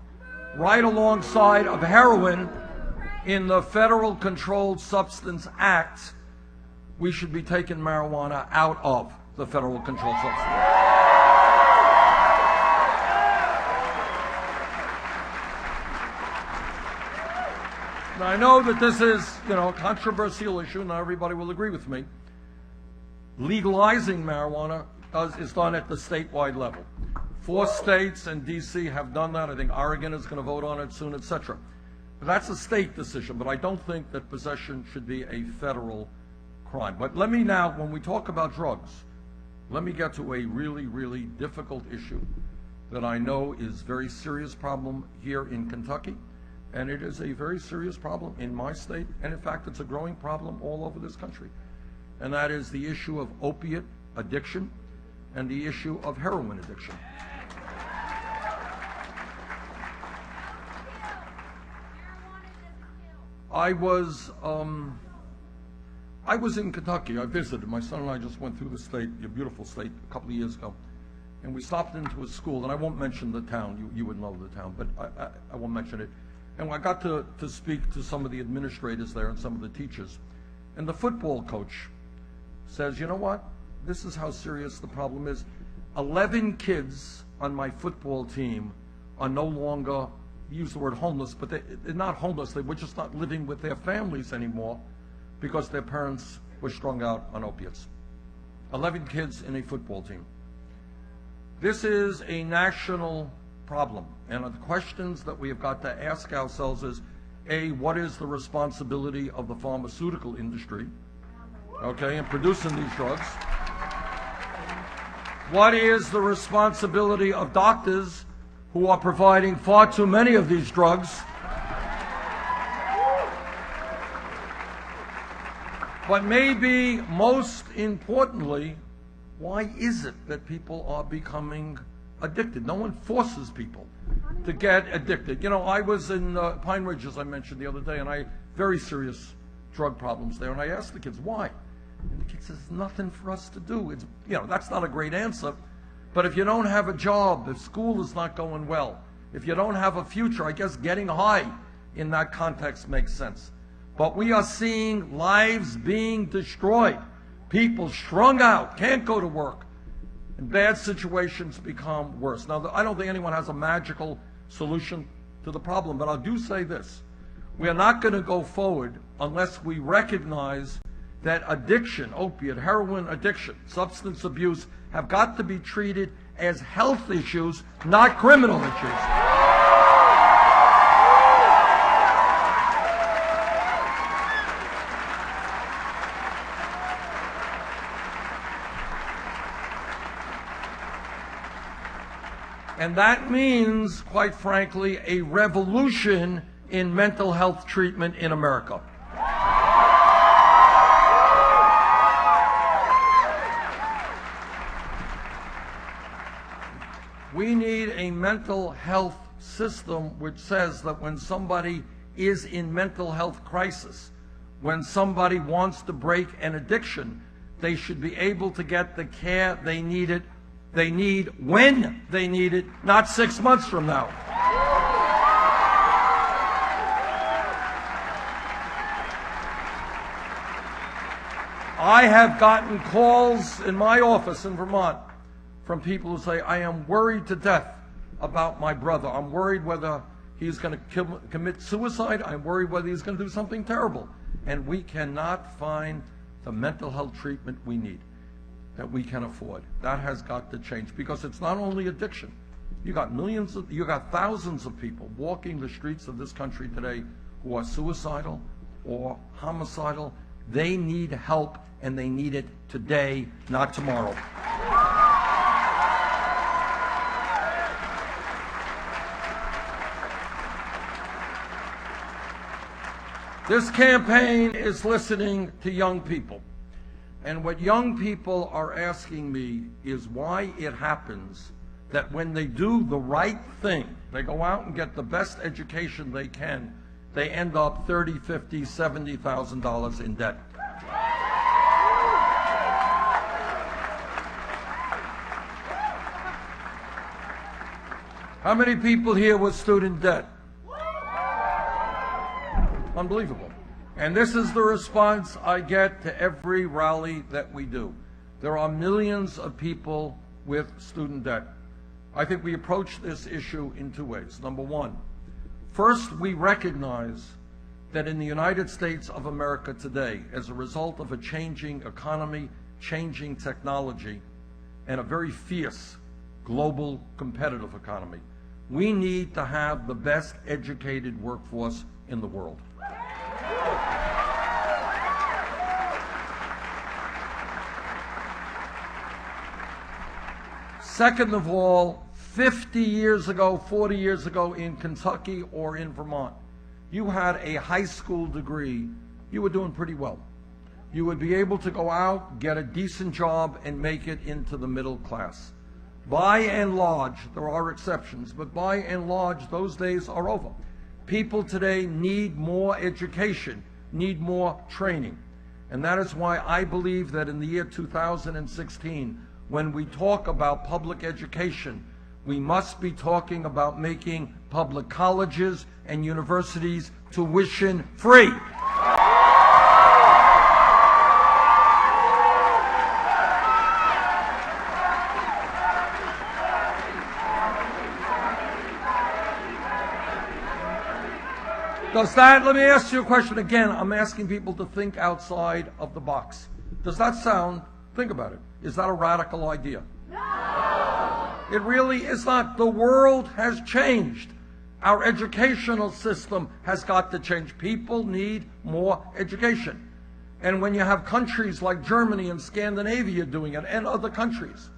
Speaker 4: right alongside of heroin in the Federal Controlled Substance Act, we should be taking marijuana out of the Federal Controlled Substance Act. Now, I know that this is, a controversial issue. Not everybody will agree with me. Legalizing marijuana is done at the statewide level. 4 states and D.C. have done that. I think Oregon is going to vote on it soon, etc. But that's a state decision, but I don't think that possession should be a federal crime. But let me now, when we talk about drugs, let me get to a really, really difficult issue that I know is a very serious problem here in Kentucky, and it is a very serious problem in my state, and in fact, it's a growing problem all over this country. And that is the issue of opiate addiction and the issue of heroin addiction. I was in Kentucky. I visited. My son and I just went through the state, a beautiful state, a couple of years ago. And we stopped into a school, and I won't mention the town. You would know the town, but I won't mention it. And I got to speak to some of the administrators there and some of the teachers. And the football coach says, you know what? This is how serious the problem is. 11 kids on my football team are no longer, use the word homeless, but they're not homeless. They were just not living with their families anymore because their parents were strung out on opiates. 11 kids in a football team. This is a national problem. And the questions that we have got to ask ourselves is, A, what is the responsibility of the pharmaceutical industry, okay, in producing these drugs? What is the responsibility of doctors who are providing far too many of these drugs? But maybe most importantly, why is it that people are becoming addicted? No one forces people to get addicted. You know, I was in Pine Ridge, as I mentioned the other day, and I very serious drug problems there. And I asked the kids, why? And the kid says, nothing for us to do. It's, you know, that's not a great answer. But if you don't have a job, if school is not going well, if you don't have a future, I guess getting high in that context makes sense. But we are seeing lives being destroyed. People strung out, can't go to work. And bad situations become worse. Now, I don't think anyone has a magical solution to the problem, but I do say this. We are not going to go forward unless we recognize that addiction, opiate, heroin addiction, substance abuse, have got to be treated as health issues, not criminal issues. And that means, quite frankly, a revolution in mental health treatment in America. We need a mental health system which says that when somebody is in mental health crisis, when somebody wants to break an addiction, they should be able to get the care they need when they need it, not 6 months from now. I have gotten calls in my office in Vermont from people who say, I am worried to death about my brother. I'm worried whether he's going to commit suicide. I'm worried whether he's going to do something terrible. And we cannot find the mental health treatment we need, that we can afford. That has got to change, because it's not only addiction. You got thousands of people walking the streets of this country today who are suicidal or homicidal. They need help, and they need it today, not tomorrow. This campaign is listening to young people. And what young people are asking me is why it happens that when they do the right thing, they go out and get the best education they can, they end up $30,000, $50,000, $70,000 in debt. How many people here with student debt? Unbelievable. And this is the response I get to every rally that we do. There are millions of people with student debt. I think we approach this issue in two ways. Number one, first, we recognize that in the United States of America today, as a result of a changing economy, changing technology, and a very fierce global competitive economy, we need to have the best educated workforce in the world. Second of all, 50 years ago, 40 years ago in Kentucky or in Vermont, you had a high school degree, you were doing pretty well. You would be able to go out, get a decent job, and make it into the middle class. By and large, there are exceptions, but by and large, those days are over. People today need more education, need more training. And that is why I believe that in the year 2016, when we talk about public education, we must be talking about making public colleges and universities tuition free. Does that, let me ask you a question again. I'm asking people to think outside of the box. Does that sound, think about it, is that a radical idea? No! It really is not. The world has changed. Our educational system has got to change. People need more education. And when you have countries like Germany and Scandinavia doing it, and other countries,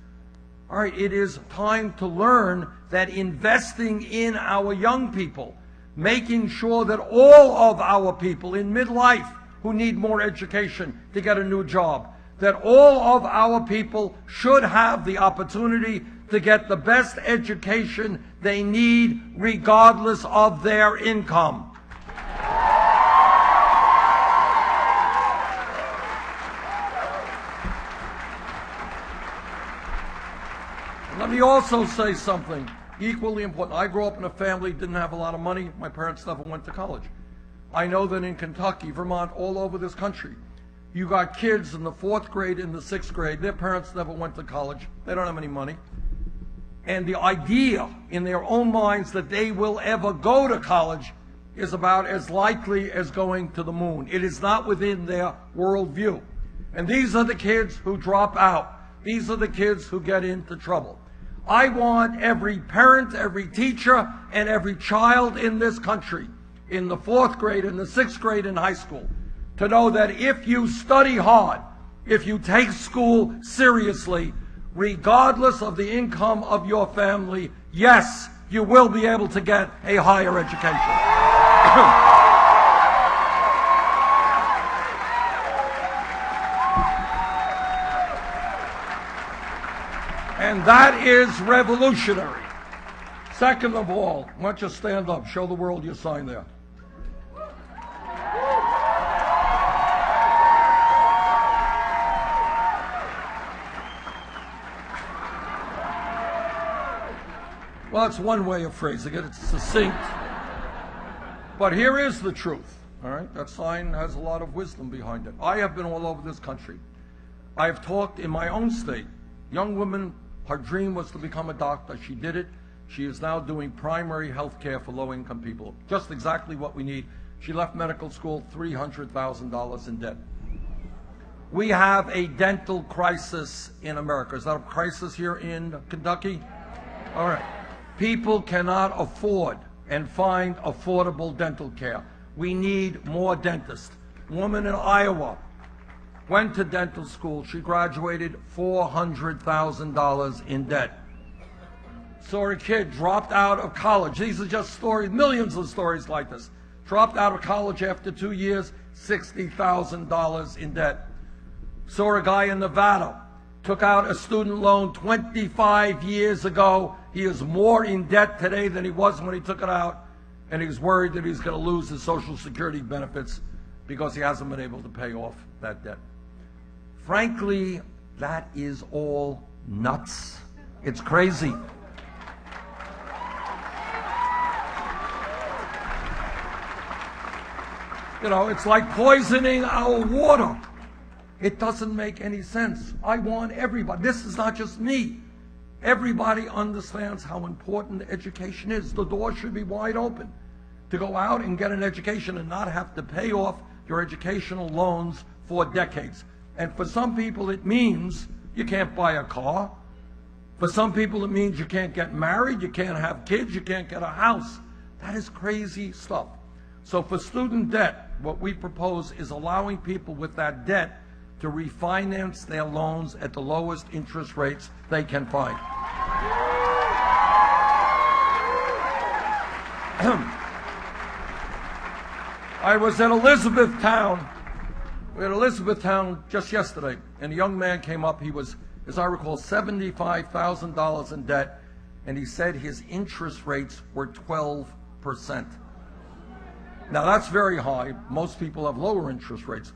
Speaker 4: all right, it is time to learn that investing in our young people, making sure that all of our people in midlife who need more education to get a new job, that all of our people should have the opportunity to get the best education they need regardless of their income. Let me also say something equally important. I grew up in a family that didn't have a lot of money. My parents never went to college. I know that in Kentucky, Vermont, all over this country, you got kids in the 4th grade and the 6th grade. Their parents never went to college. They don't have any money. And the idea in their own minds that they will ever go to college is about as likely as going to the moon. It is not within their worldview. And these are the kids who drop out. These are the kids who get into trouble. I want every parent, every teacher, and every child in this country, in the 4th grade and the 6th grade in high school, to know that if you study hard, if you take school seriously, regardless of the income of your family, yes, you will be able to get a higher education. And that is revolutionary. Second of all, why don't you stand up, show the world your sign there. Well, that's one way of phrasing it. It's succinct. But here is the truth, all right? That sign has a lot of wisdom behind it. I have been all over this country. I have talked in my own state. Young women, her dream was to become a doctor. She did it. She is now doing primary health care for low-income people. Just exactly what we need. She left medical school $300,000 in debt. We have a dental crisis in America. Is that a crisis here in Kentucky? All right. People cannot afford and find affordable dental care. We need more dentists. A woman in Iowa went to dental school. She graduated $400,000 in debt. Saw a kid dropped out of college. These are just stories, millions of stories like this. Dropped out of college after 2 years, $60,000 in debt. Saw a guy in Nevada, took out a student loan 25 years ago. He is more in debt today than he was when he took it out, and he's worried that he's going to lose his Social Security benefits because he hasn't been able to pay off that debt. Frankly, that is all nuts. It's crazy. You know, it's like poisoning our water. It doesn't make any sense. I want everybody. This is not just me. Everybody understands how important education is. The door should be wide open to go out and get an education and not have to pay off your educational loans for decades. And for some people, it means you can't buy a car. For some people, it means you can't get married, you can't have kids, you can't get a house. That is crazy stuff. So for student debt, what we propose is allowing people with that debt to refinance their loans at the lowest interest rates they can find. I was at Elizabethtown. We were at Elizabethtown just yesterday, and a young man came up. He was, as I recall, $75,000 in debt, and he said his interest rates were 12%. Now that's very high. Most people have lower interest rates.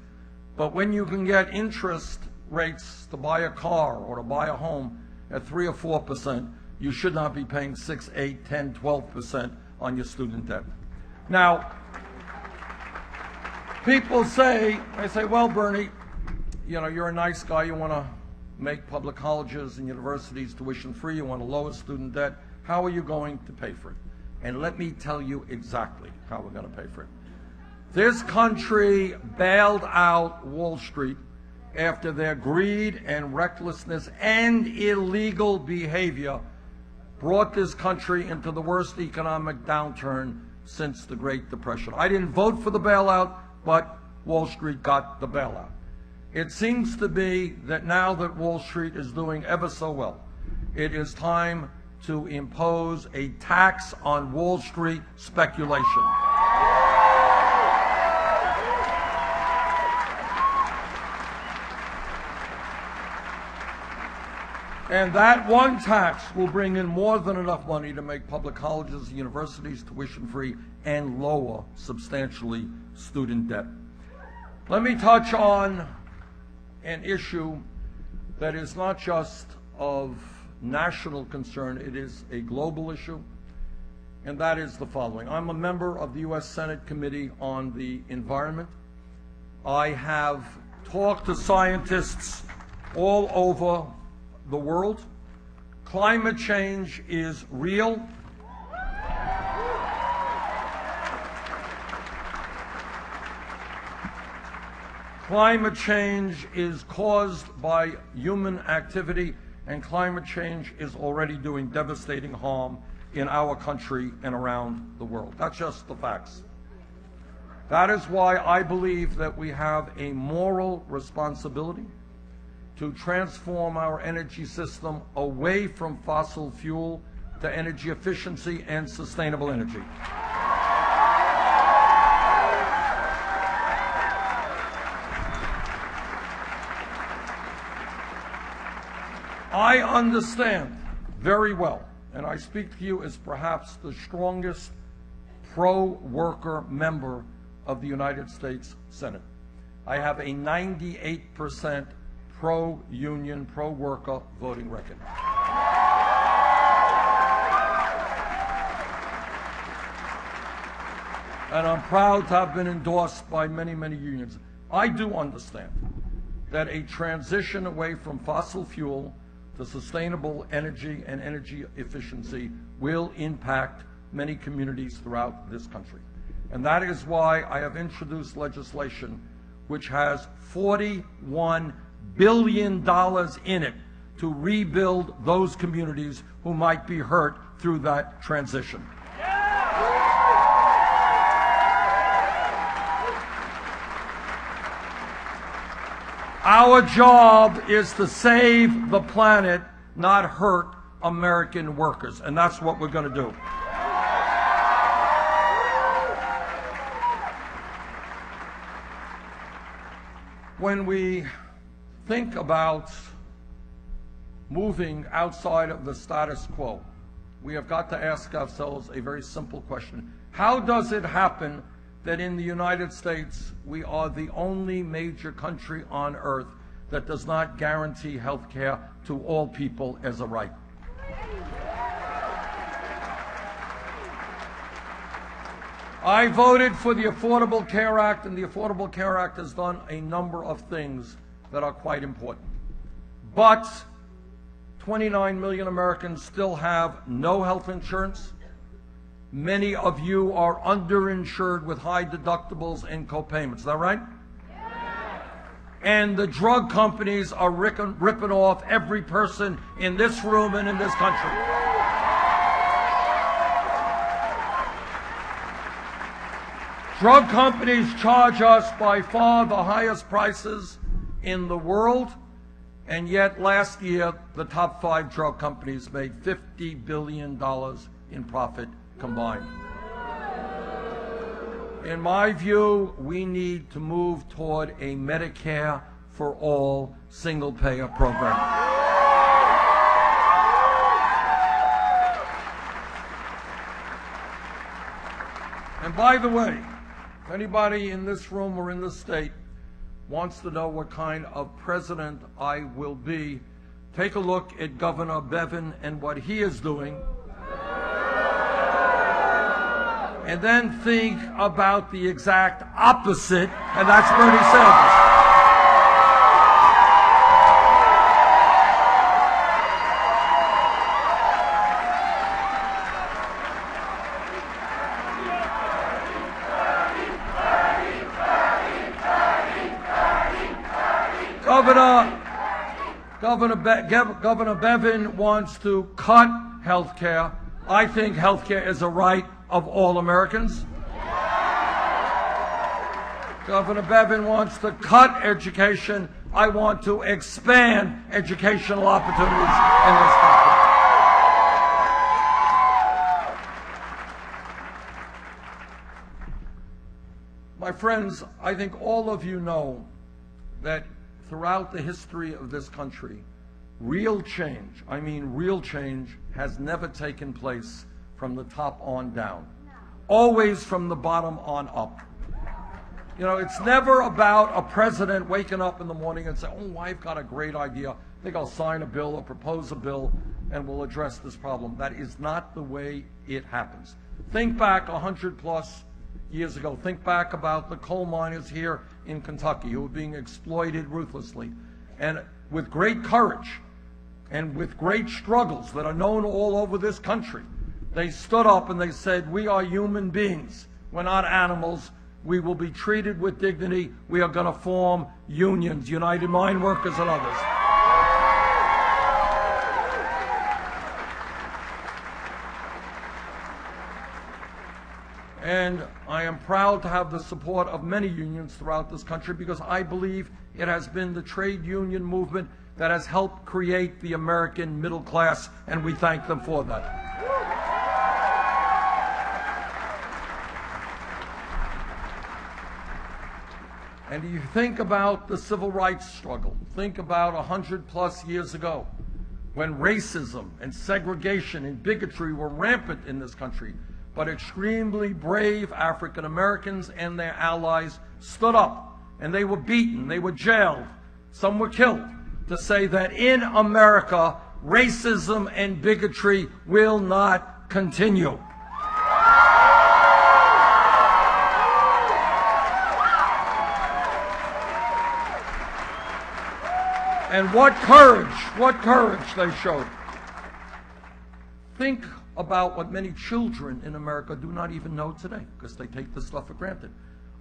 Speaker 4: But when you can get interest rates to buy a car or to buy a home at 3 or 4%, you should not be paying 6, 8, 10, 12% on your student debt. Now, people say, well, Bernie, you know, you're a nice guy. You want to make public colleges and universities tuition free. You want to lower student debt. How are you going to pay for it? And let me tell you exactly how we're going to pay for it. This country bailed out Wall Street after their greed and recklessness and illegal behavior brought this country into the worst economic downturn since the Great Depression. I didn't vote for the bailout, but Wall Street got the bailout. It seems to be that now that Wall Street is doing ever so well, it is time to impose a tax on Wall Street speculation. And that one tax will bring in more than enough money to make public colleges and universities tuition-free and lower substantially student debt. Let me touch on an issue that is not just of national concern, it is a global issue, and that is the following. I'm a member of the U.S. Senate Committee on the Environment. I have talked to scientists all over the world. Climate change is real. Climate change is caused by human activity, and climate change is already doing devastating harm in our country and around the world. That's just the facts. That is why I believe that we have a moral responsibility to transform our energy system away from fossil fuel to energy efficiency and sustainable energy. I understand very well, and I speak to you as perhaps the strongest pro-worker member of the United States Senate. I have a 98% pro-union, pro-worker voting record. And I'm proud to have been endorsed by many, many unions. I do understand that a transition away from fossil fuel to sustainable energy and energy efficiency will impact many communities throughout this country. And that is why I have introduced legislation which has $41 billion in it to rebuild those communities who might be hurt through that transition. Our job is to save the planet, not hurt American workers, and that's what we're going to do. When we think about moving outside of the status quo, we have got to ask ourselves a very simple question. How does it happen that in the United States we are the only major country on earth that does not guarantee health care to all people as a right? I voted for the Affordable Care Act, and the Affordable Care Act has done a number of things that are quite important. But 29 million Americans still have no health insurance. Many of you are underinsured with high deductibles and co-payments. Is that right? Yes. And the drug companies are ripping off every person in this room and in this country. Drug companies charge us by far the highest prices in the world, and yet last year the top 5 drug companies made $50 billion in profit combined. In my view, we need to move toward a Medicare for all single-payer program. And by the way, if anybody in this room or in this state wants to know what kind of president I will be, take a look at Governor Bevin and what he is doing, and then think about the exact opposite, and that's Bernie Sanders. Governor Bevin wants to cut health care. I think health care is a right of all Americans. Governor Bevin wants to cut education. I want to expand educational opportunities in this country. My friends, I think all of you know that throughout the history of this country, real change, I mean real change, has never taken place from the top on down. Always from the bottom on up. You know, it's never about a president waking up in the morning and saying, oh, I've got a great idea. I think I'll sign a bill or propose a bill and we'll address this problem. That is not the way it happens. Think back 100+ years ago. Think back about the coal miners here in Kentucky who were being exploited ruthlessly. And with great courage and with great struggles that are known all over this country, they stood up and they said, we are human beings. We're not animals. We will be treated with dignity. We are going to form unions, United Mine Workers and others. And I am proud to have the support of many unions throughout this country because I believe it has been the trade union movement that has helped create the American middle class, and we thank them for that. And you think about the civil rights struggle. Think about 100+ years ago when racism and segregation and bigotry were rampant in this country. But extremely brave African Americans and their allies stood up, and they were beaten, they were jailed, some were killed, to say that in America, racism and bigotry will not continue. And what courage they showed. Think about what many children in America do not even know today because they take this stuff for granted.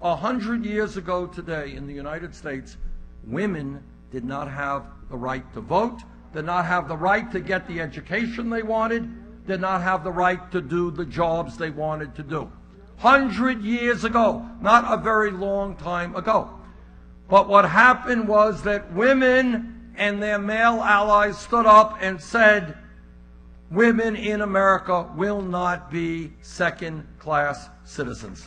Speaker 4: 100 years ago today in the United States, women did not have the right to vote, did not have the right to get the education they wanted, did not have the right to do the jobs they wanted to do. 100 years ago, not a very long time ago. But what happened was that women and their male allies stood up and said, women in America will not be second-class citizens.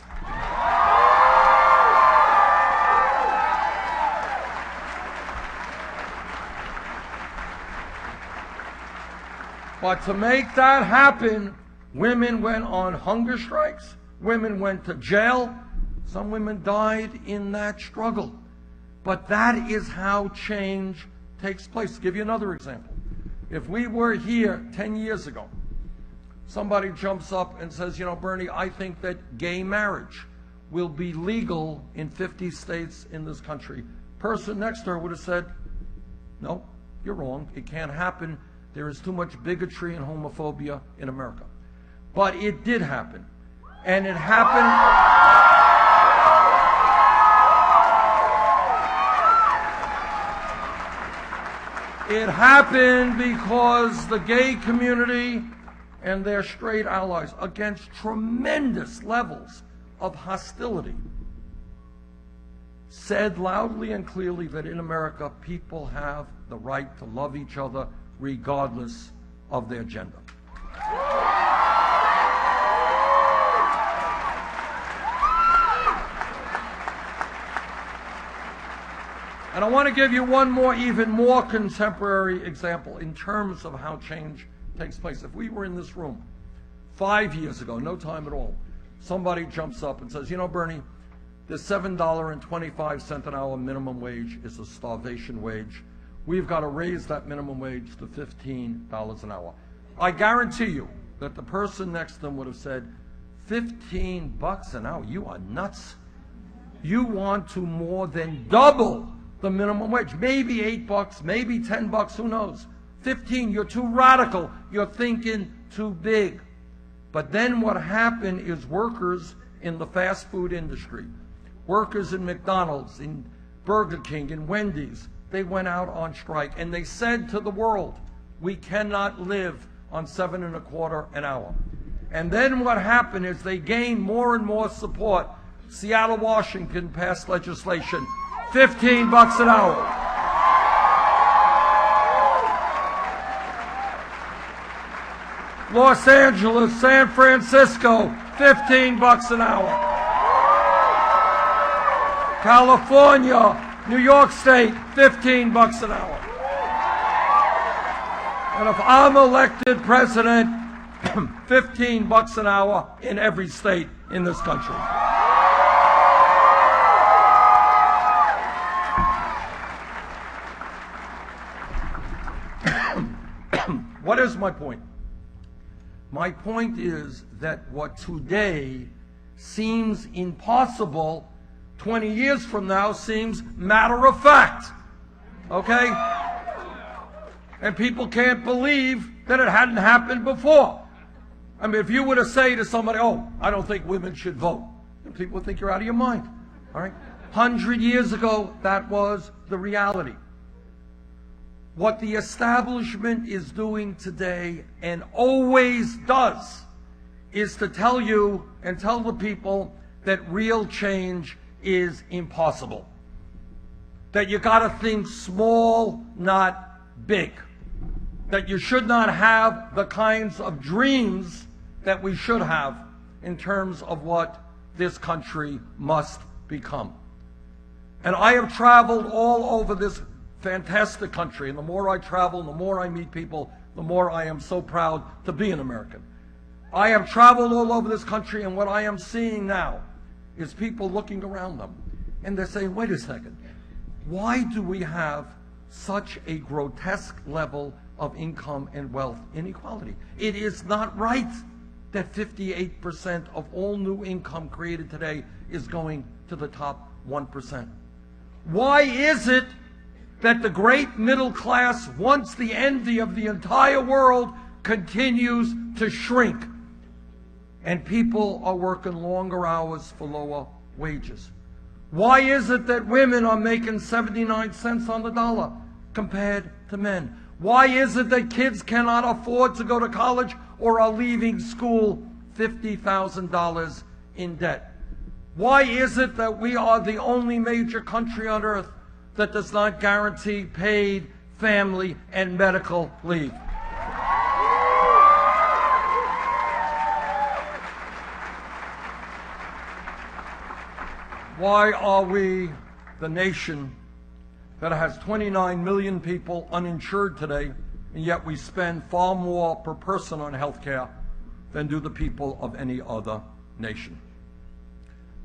Speaker 4: But to make that happen, women went on hunger strikes, women went to jail, some women died in that struggle. But that is how change takes place. I'll give you another example. If we were here 10 years ago, somebody jumps up and says, you know, Bernie, I think that gay marriage will be legal in 50 states in this country. Person next to her would have said, no, you're wrong. It can't happen. There is too much bigotry and homophobia in America. But it did happen. And it happened. It happened because the gay community and their straight allies, against tremendous levels of hostility, said loudly and clearly that in America, people have the right to love each other regardless of their gender. And I want to give you one more, even more contemporary example in terms of how change takes place. If we were in this room 5 years ago, no time at all, somebody jumps up and says, you know, Bernie, the $7.25 an hour minimum wage is a starvation wage. We've got to raise that minimum wage to $15 an hour. I guarantee you that the person next to them would have said, $15 an hour? You are nuts. You want to more than double the minimum wage. Maybe $8, maybe $10, who knows? 15, you're too radical. You're thinking too big. But then what happened is workers in the fast food industry, workers in McDonald's, in Burger King, in Wendy's, they went out on strike, and they said to the world, we cannot live on $7.25 an hour. And then what happened is they gained more and more support. Seattle, Washington passed legislation, $15 an hour. Los Angeles, San Francisco, $15 an hour. California, New York State, $15 an hour. And if I'm elected president, $15 an hour in every state in this country. What is my point? My point is that what today seems impossible, 20 years from now seems matter of fact. Okay? And people can't believe that it hadn't happened before. I mean, if you were to say to somebody, oh, I don't think women should vote, then people would think you're out of your mind. All right? 100 years ago, that was the reality. What the establishment is doing today, and always does, is to tell you and tell the people that real change is impossible. That you got to think small, not big. That you should not have the kinds of dreams that we should have in terms of what this country must become. And I have traveled all over this fantastic country, and the more I travel, the more I meet people, the more I am so proud to be an American. I have traveled all over this country, and what I am seeing now is people looking around them, and they're saying, wait a second, why do we have such a grotesque level of income and wealth inequality? It is not right that 58% of all new income created today is going to the top 1%. Why is it that the great middle class, once the envy of the entire world, continues to shrink, and people are working longer hours for lower wages? Why is it that women are making 79 cents on the dollar compared to men? Why is it that kids cannot afford to go to college or are leaving school $50,000 in debt? Why is it that we are the only major country on earth that does not guarantee paid family and medical leave? Why are we the nation that has 29 million people uninsured today, and yet we spend far more per person on health care than do the people of any other nation?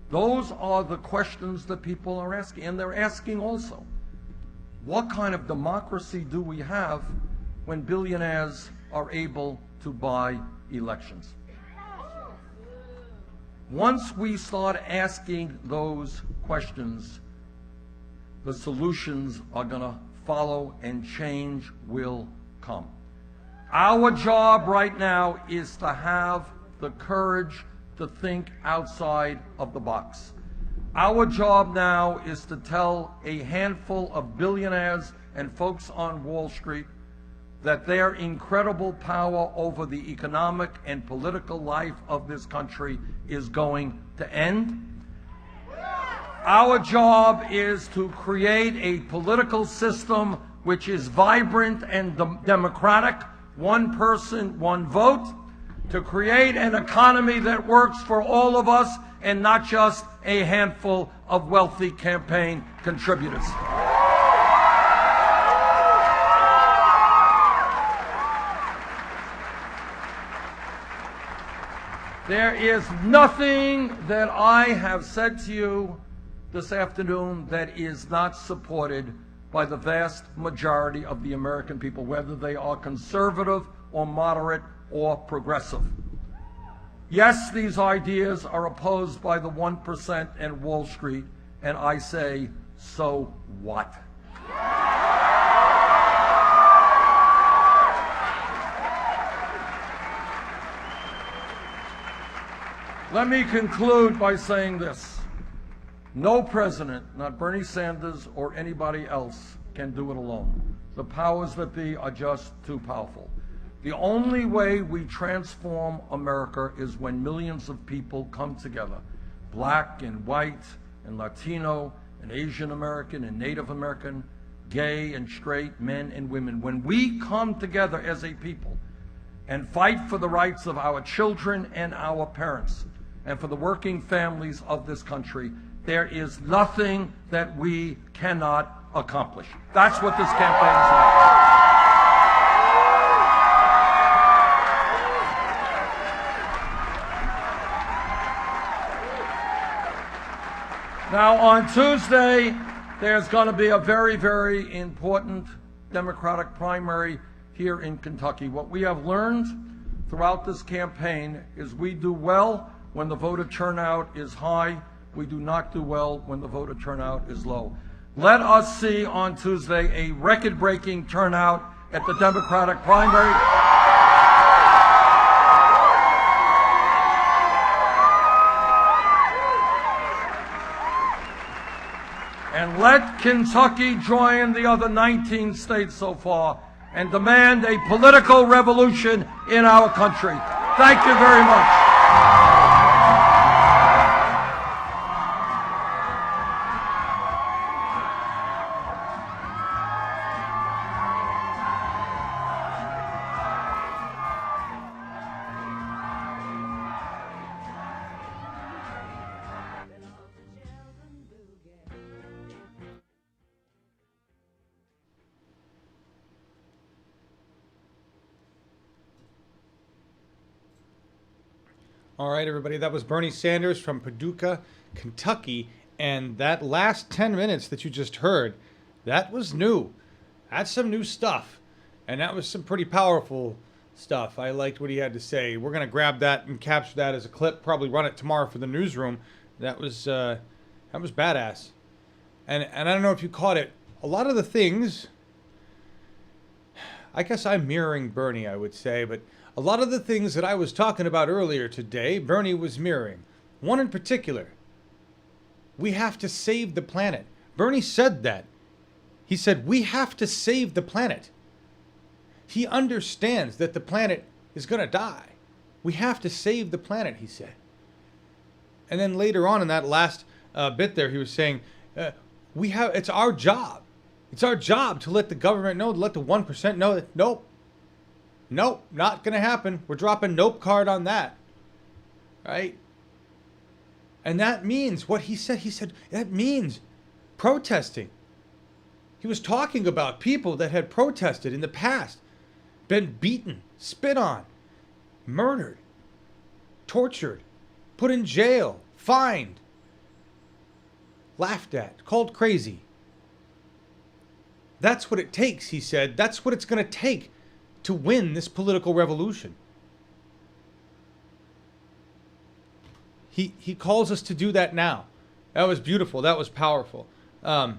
Speaker 4: Those are the questions that people are asking. And they're asking also, what kind of democracy do we have when billionaires are able to buy elections? Once we start asking those questions, the solutions are going to follow and change will come. Our job right now is to have the courage to think outside of the box. Our job now is to tell a handful of billionaires and folks on Wall Street that their incredible power over the economic and political life of this country is going to end. Our job is to create a political system which is vibrant and democratic, one person, one vote, to create an economy that works for all of us and not just a handful of wealthy campaign contributors. There is nothing that I have said to you this afternoon that is not supported by the vast majority of the American people, whether they are conservative or moderate or progressive. Yes, these ideas are opposed by the 1% and Wall Street, and I say, so what? Let me conclude by saying this. No president, not Bernie Sanders or anybody else, can do it alone. The powers that be are just too powerful. The only way we transform America is when millions of people come together, black and white and Latino and Asian American and Native American, gay and straight, men and women. When we come together as a people and fight for the rights of our children and our parents and for the working families of this country, there is nothing that we cannot accomplish. That's what this campaign is about. Now, on Tuesday, there's going to be a very, very important Democratic primary here in Kentucky. What we have learned throughout this campaign is we do well when the voter turnout is high. We do not do well when the voter turnout is low. Let us see on Tuesday a record-breaking turnout at the Democratic primary. And let Kentucky join the other 19 states so far and demand a political revolution in our country. Thank you very much.
Speaker 1: All right, everybody, that was Bernie Sanders from Paducah, Kentucky, and that last 10 minutes that you just heard, that was new. That's some new stuff, and that was some pretty powerful stuff. I liked what he had to say. We're going to grab that and capture that as a clip, probably run it tomorrow for the newsroom. That was badass. And I don't know if you caught it. A lot of the things, I guess I'm mirroring Bernie, I would say, but a lot of the things that I was talking about earlier today, Bernie was mirroring. One in particular, we have to save the planet. Bernie said that. He said, we have to save the planet. He understands that the planet is going to die. We have to save the planet, he said. And then later on in that last bit there, he was saying, it's our job. It's our job to let the government know, to let the 1% know that, nope, not going to happen. We're dropping nope card on that. Right? And that means what he said, that means protesting. He was talking about people that had protested in the past, been beaten, spit on, murdered, tortured, put in jail, fined, laughed at, called crazy. That's what it takes, he said. That's what it's going to take to win this political revolution. He calls us to do that now. That was beautiful. That was powerful. That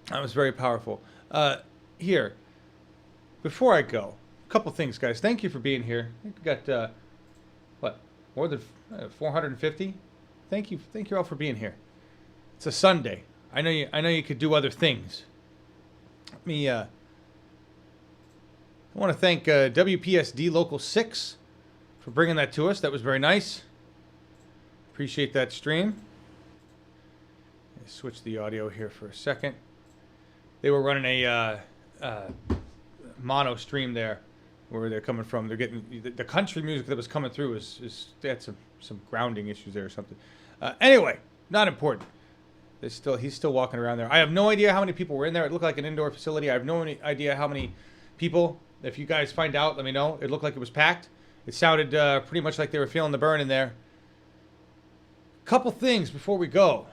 Speaker 1: was very powerful. Here, before I go, a couple things, guys. Thank you for being here. I think we got more than 450. Thank you all for being here. It's a Sunday. I know you could do other things. Let me. I want to thank WPSD Local 6 for bringing that to us. That was very nice. Appreciate that stream. Switch the audio here for a second. They were running a mono stream there, where they're coming from. They're getting the country music that was coming through they had some grounding issues there or something. Anyway, not important. He's still walking around there. I have no idea how many people were in there. It looked like an indoor facility. I have no idea how many people. If you guys find out, let me know. It looked like it was packed. It sounded pretty much like they were feeling the burn in there. Couple things before we go.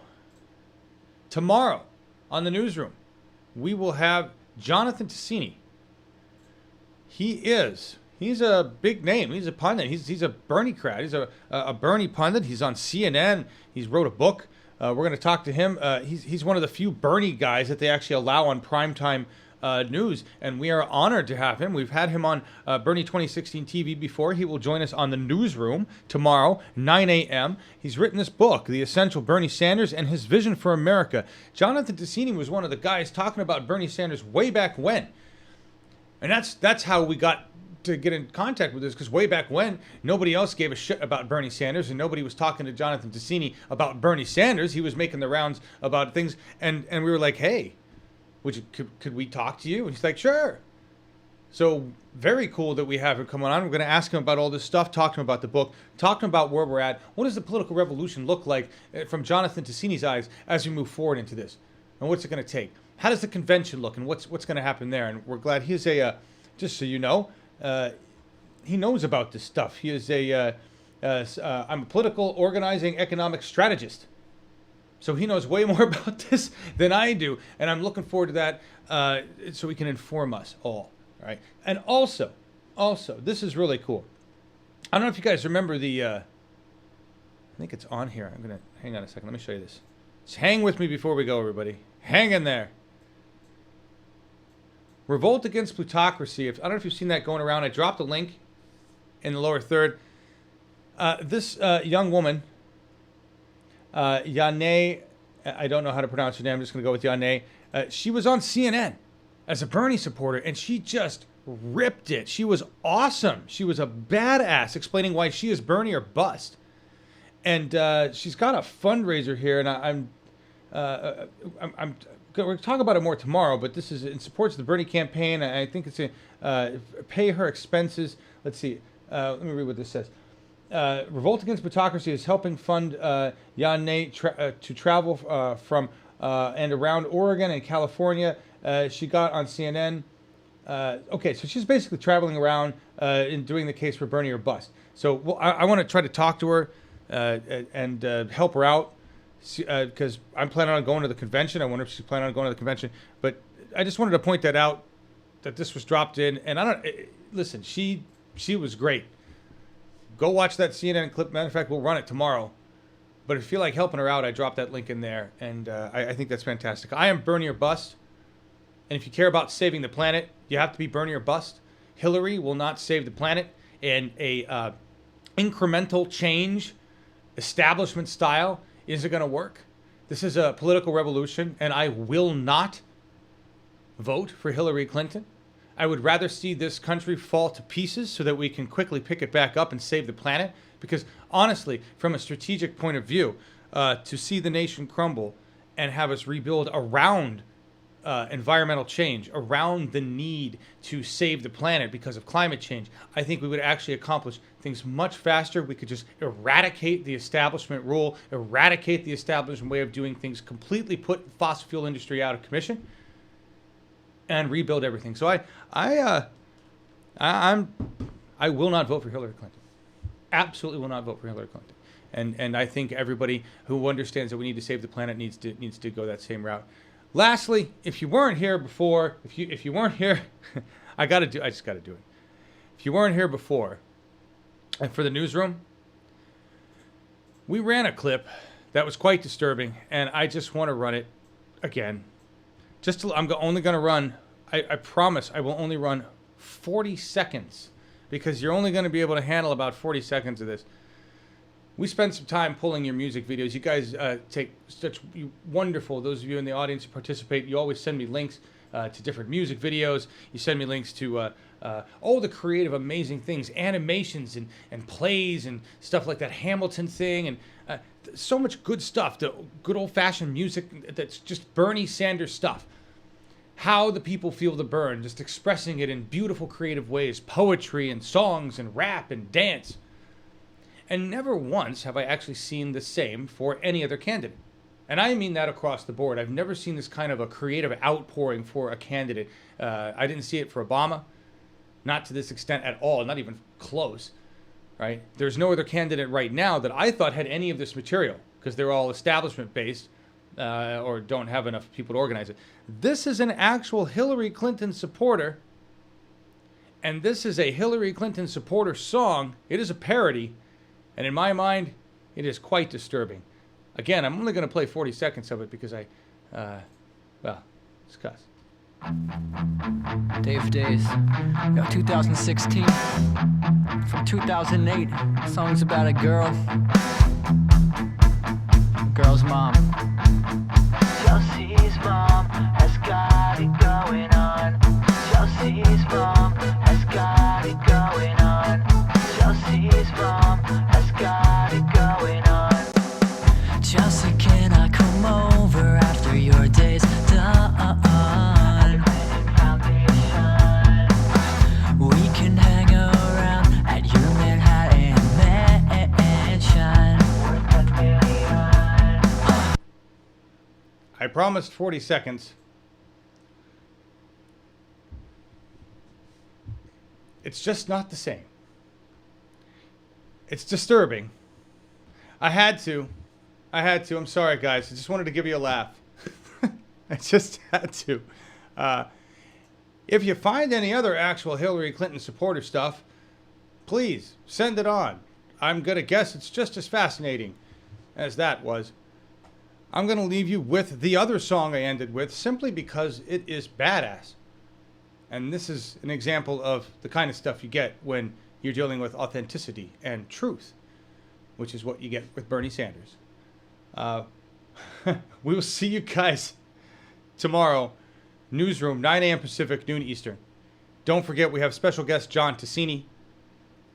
Speaker 1: Tomorrow on the newsroom, we will have Jonathan Ticini. He's a big name. He's a pundit. He's a Bernie crowd. He's a Bernie pundit. He's on CNN. He's wrote a book. We're going to talk to him. He's one of the few Bernie guys that they actually allow on primetime news, and we are honored to have him. We've had him on Bernie 2016 TV before. He will join us on the newsroom tomorrow, 9 a.m. He's written this book, The Essential Bernie Sanders and His Vision for America. Jonathan Ticini was one of the guys talking about Bernie Sanders way back when. And that's how we got to get in contact with this, because way back when, nobody else gave a shit about Bernie Sanders, and nobody was talking to Jonathan Ticini about Bernie Sanders. He was making the rounds about things, and we were like, hey, could we talk to you? And he's like, sure. So very cool that we have him coming on. We're going to ask him about all this stuff, talk to him about the book, talk to him about where we're at. What does the political revolution look like from Jonathan Ticini's eyes as we move forward into this? And what's it going to take? How does the convention look, and what's going to happen there? And we're glad he's just so you know, he knows about this stuff. He is I'm a political organizing economic strategist. So he knows way more about this than I do. And I'm looking forward to that so he can inform us all. Right? And also, this is really cool. I don't know if you guys remember I think it's on here. I'm going to, hang on a second. Let me show you this. Just hang with me before we go, everybody. Hang in there. Revolt Against Plutocracy. I don't know if you've seen that going around. I dropped a link in the lower third. This young woman, Yane, I don't know how to pronounce her name. I'm just going to go with Yane. She was on CNN as a Bernie supporter, and she just ripped it. She was awesome. She was a badass, explaining why she is Bernie or bust. And she's got a fundraiser here, and I'm we're going to talk about it more tomorrow, but this is in support of the Bernie campaign. I think it's a pay her expenses. Let's see. Let me read what this says. Revolt Against Plutocracy is helping fund Yane to travel from and around Oregon and California. She got on CNN. Okay, so she's basically traveling around and doing the case for Bernie or bust. So I want to try to talk to her and help her out, because I'm planning on going to the convention. I wonder if she's planning on going to the convention. But I just wanted to point that out, that this was dropped in. And listen, she was great. Go watch that CNN clip. Matter of fact, we'll run it tomorrow. But if you feel like helping her out, I dropped that link in there. And I think that's fantastic. I am Bernie or bust. And if you care about saving the planet, you have to be Bernie or bust. Hillary will not save the planet. And a incremental change, establishment style, isn't going to work. This is a political revolution, and I will not vote for Hillary Clinton. I would rather see this country fall to pieces so that we can quickly pick it back up and save the planet. Because honestly, from a strategic point of view, to see the nation crumble and have us rebuild around environmental change, around the need to save the planet because of climate change, I think we would actually accomplish things much faster. We could just eradicate the establishment rule, eradicate the establishment way of doing things, completely put the fossil fuel industry out of commission, and rebuild everything. So I will not vote for Hillary Clinton. Absolutely will not vote for Hillary Clinton. And I think everybody who understands that we need to save the planet needs to go that same route. Lastly, if you weren't here before, if you weren't here, I just got to do it. If you weren't here before, and for the newsroom, we ran a clip that was quite disturbing, and I just want to run it again. I'm only going to run, I promise I will only run 40 seconds, because you're only going to be able to handle about 40 seconds of this. We spend some time pulling your music videos. You guys take such wonderful, those of you in the audience who participate, you always send me links to different music videos. You send me links to all the creative, amazing things, animations and plays and stuff like that Hamilton thing, and so much good stuff, the good old-fashioned music that's just Bernie Sanders stuff. How the people feel the burn, just expressing it in beautiful, creative ways, poetry and songs and rap and dance. And never once have I actually seen the same for any other candidate. And I mean that across the board. I've never seen this kind of a creative outpouring for a candidate. I didn't see it for Obama. Not to this extent at all, not even close. Right? There's no other candidate right now that I thought had any of this material, because they're all establishment-based or don't have enough people to organize it. This is an actual Hillary Clinton supporter, and this is a Hillary Clinton supporter song. It is a parody. And in my mind, it is quite disturbing. Again, I'm only going to play 40 seconds of it because well, it's cuss.
Speaker 6: Day of days. Yo, 2016. From 2008. Song's about a girl. A girl's mom. Chelsea's mom has got it going on. Chelsea's mom has got it going on. Chelsea's mom has got it going on. Chelsea, can I come over after your day's done? We can hang around at your Manhattan mansion.
Speaker 1: I promised 40 seconds. It's just not the same. It's disturbing. I had to. I'm sorry, guys. I just wanted to give you a laugh. I just had to. If you find any other actual Hillary Clinton supporter stuff, please send it on. I'm going to guess it's just as fascinating as that was. I'm going to leave you with the other song I ended with simply because it is badass. And this is an example of the kind of stuff you get when you're dealing with authenticity and truth, which is what you get with Bernie Sanders. We will see you guys tomorrow. Newsroom, 9 a.m. Pacific, noon Eastern. Don't forget, we have special guest John Tassini.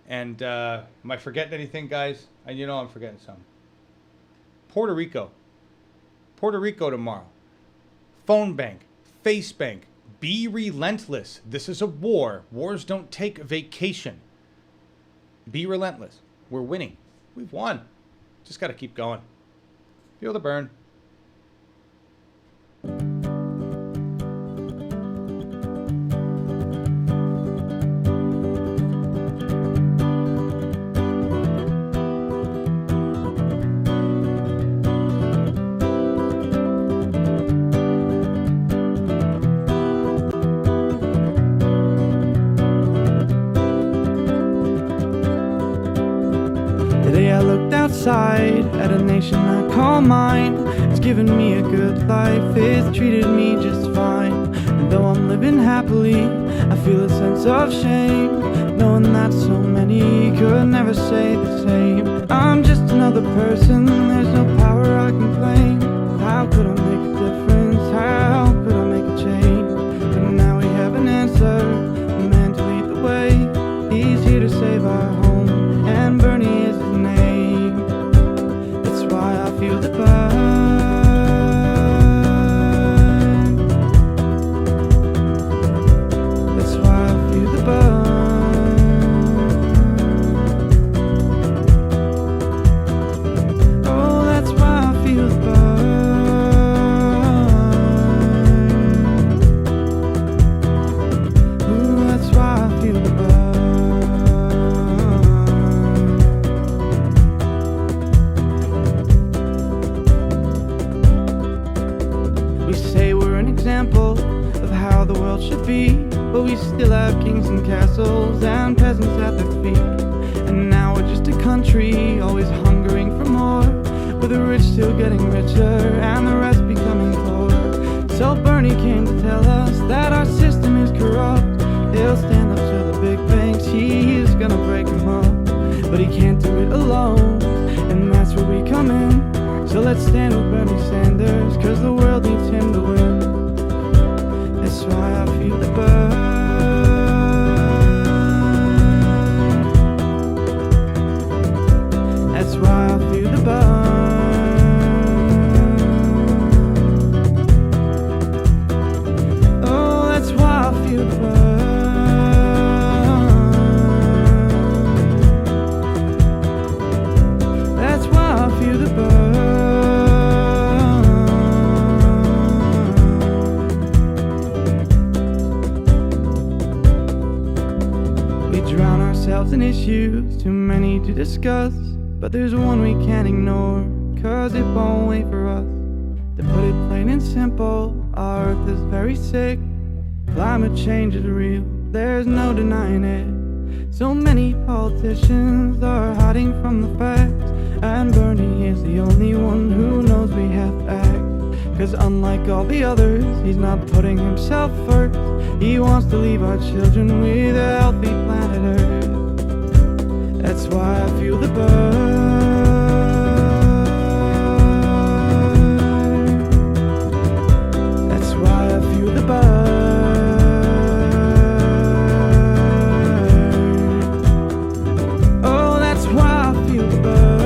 Speaker 1: And am I forgetting anything, guys? And you know I'm forgetting something. Puerto Rico tomorrow. Phone bank, face bank. Be relentless. This is a war. Wars don't take vacation. Be relentless. We're winning. We've won. Just got to keep going. Feel the burn.
Speaker 7: Today I looked outside at a nation I call mine. It's given me a good life, it's treated me just fine. And though I'm living happily, I feel a sense of shame, knowing that so many could never say the same. I'm just another person, there's no power I can claim. How could I make a difference? How could I make a change? But now we have an answer, a man to lead the way. He's here to save our home, and Bernie is his name. That's why I feel the burn. That's why I feel the burn. Oh, that's why I feel the burn. Ooh, that's why I feel the burn. We say we're an example of how the world should be, but we still have kings and castles and peasants at their feet. And now we're just a country always hungering for more, with the rich still getting richer and the rest becoming poor. So Bernie came to tell us that our system is corrupt. He'll stand up to the big banks, he's gonna break them up, but he can't do it alone, and that's where we come in. So let's stand with Bernie Sanders, cause the world needs him to win. That's why I feel the burn. That's why I feel the burn. Oh, that's why I feel the burn. That's why I feel the burn. We drown ourselves in issues, too many to discuss, but there's one we can't ignore, cause it won't wait for us. To put it plain and simple, our earth is very sick. Climate change is real, there's no denying it. So many politicians are hiding from the facts, and Bernie is the only one who knows we have to act. 'Cause unlike all the others, he's not putting himself first. He wants to leave our children with a healthy planet Earth. That's why I feel the burn. That's why I feel the burn. Oh, that's why I feel the burn.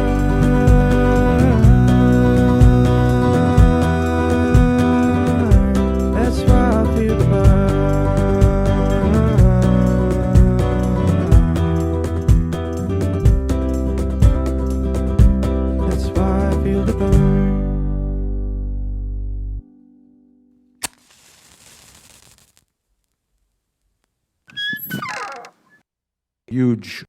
Speaker 7: That's why I feel the burn. That's why I feel the burn.
Speaker 4: Huge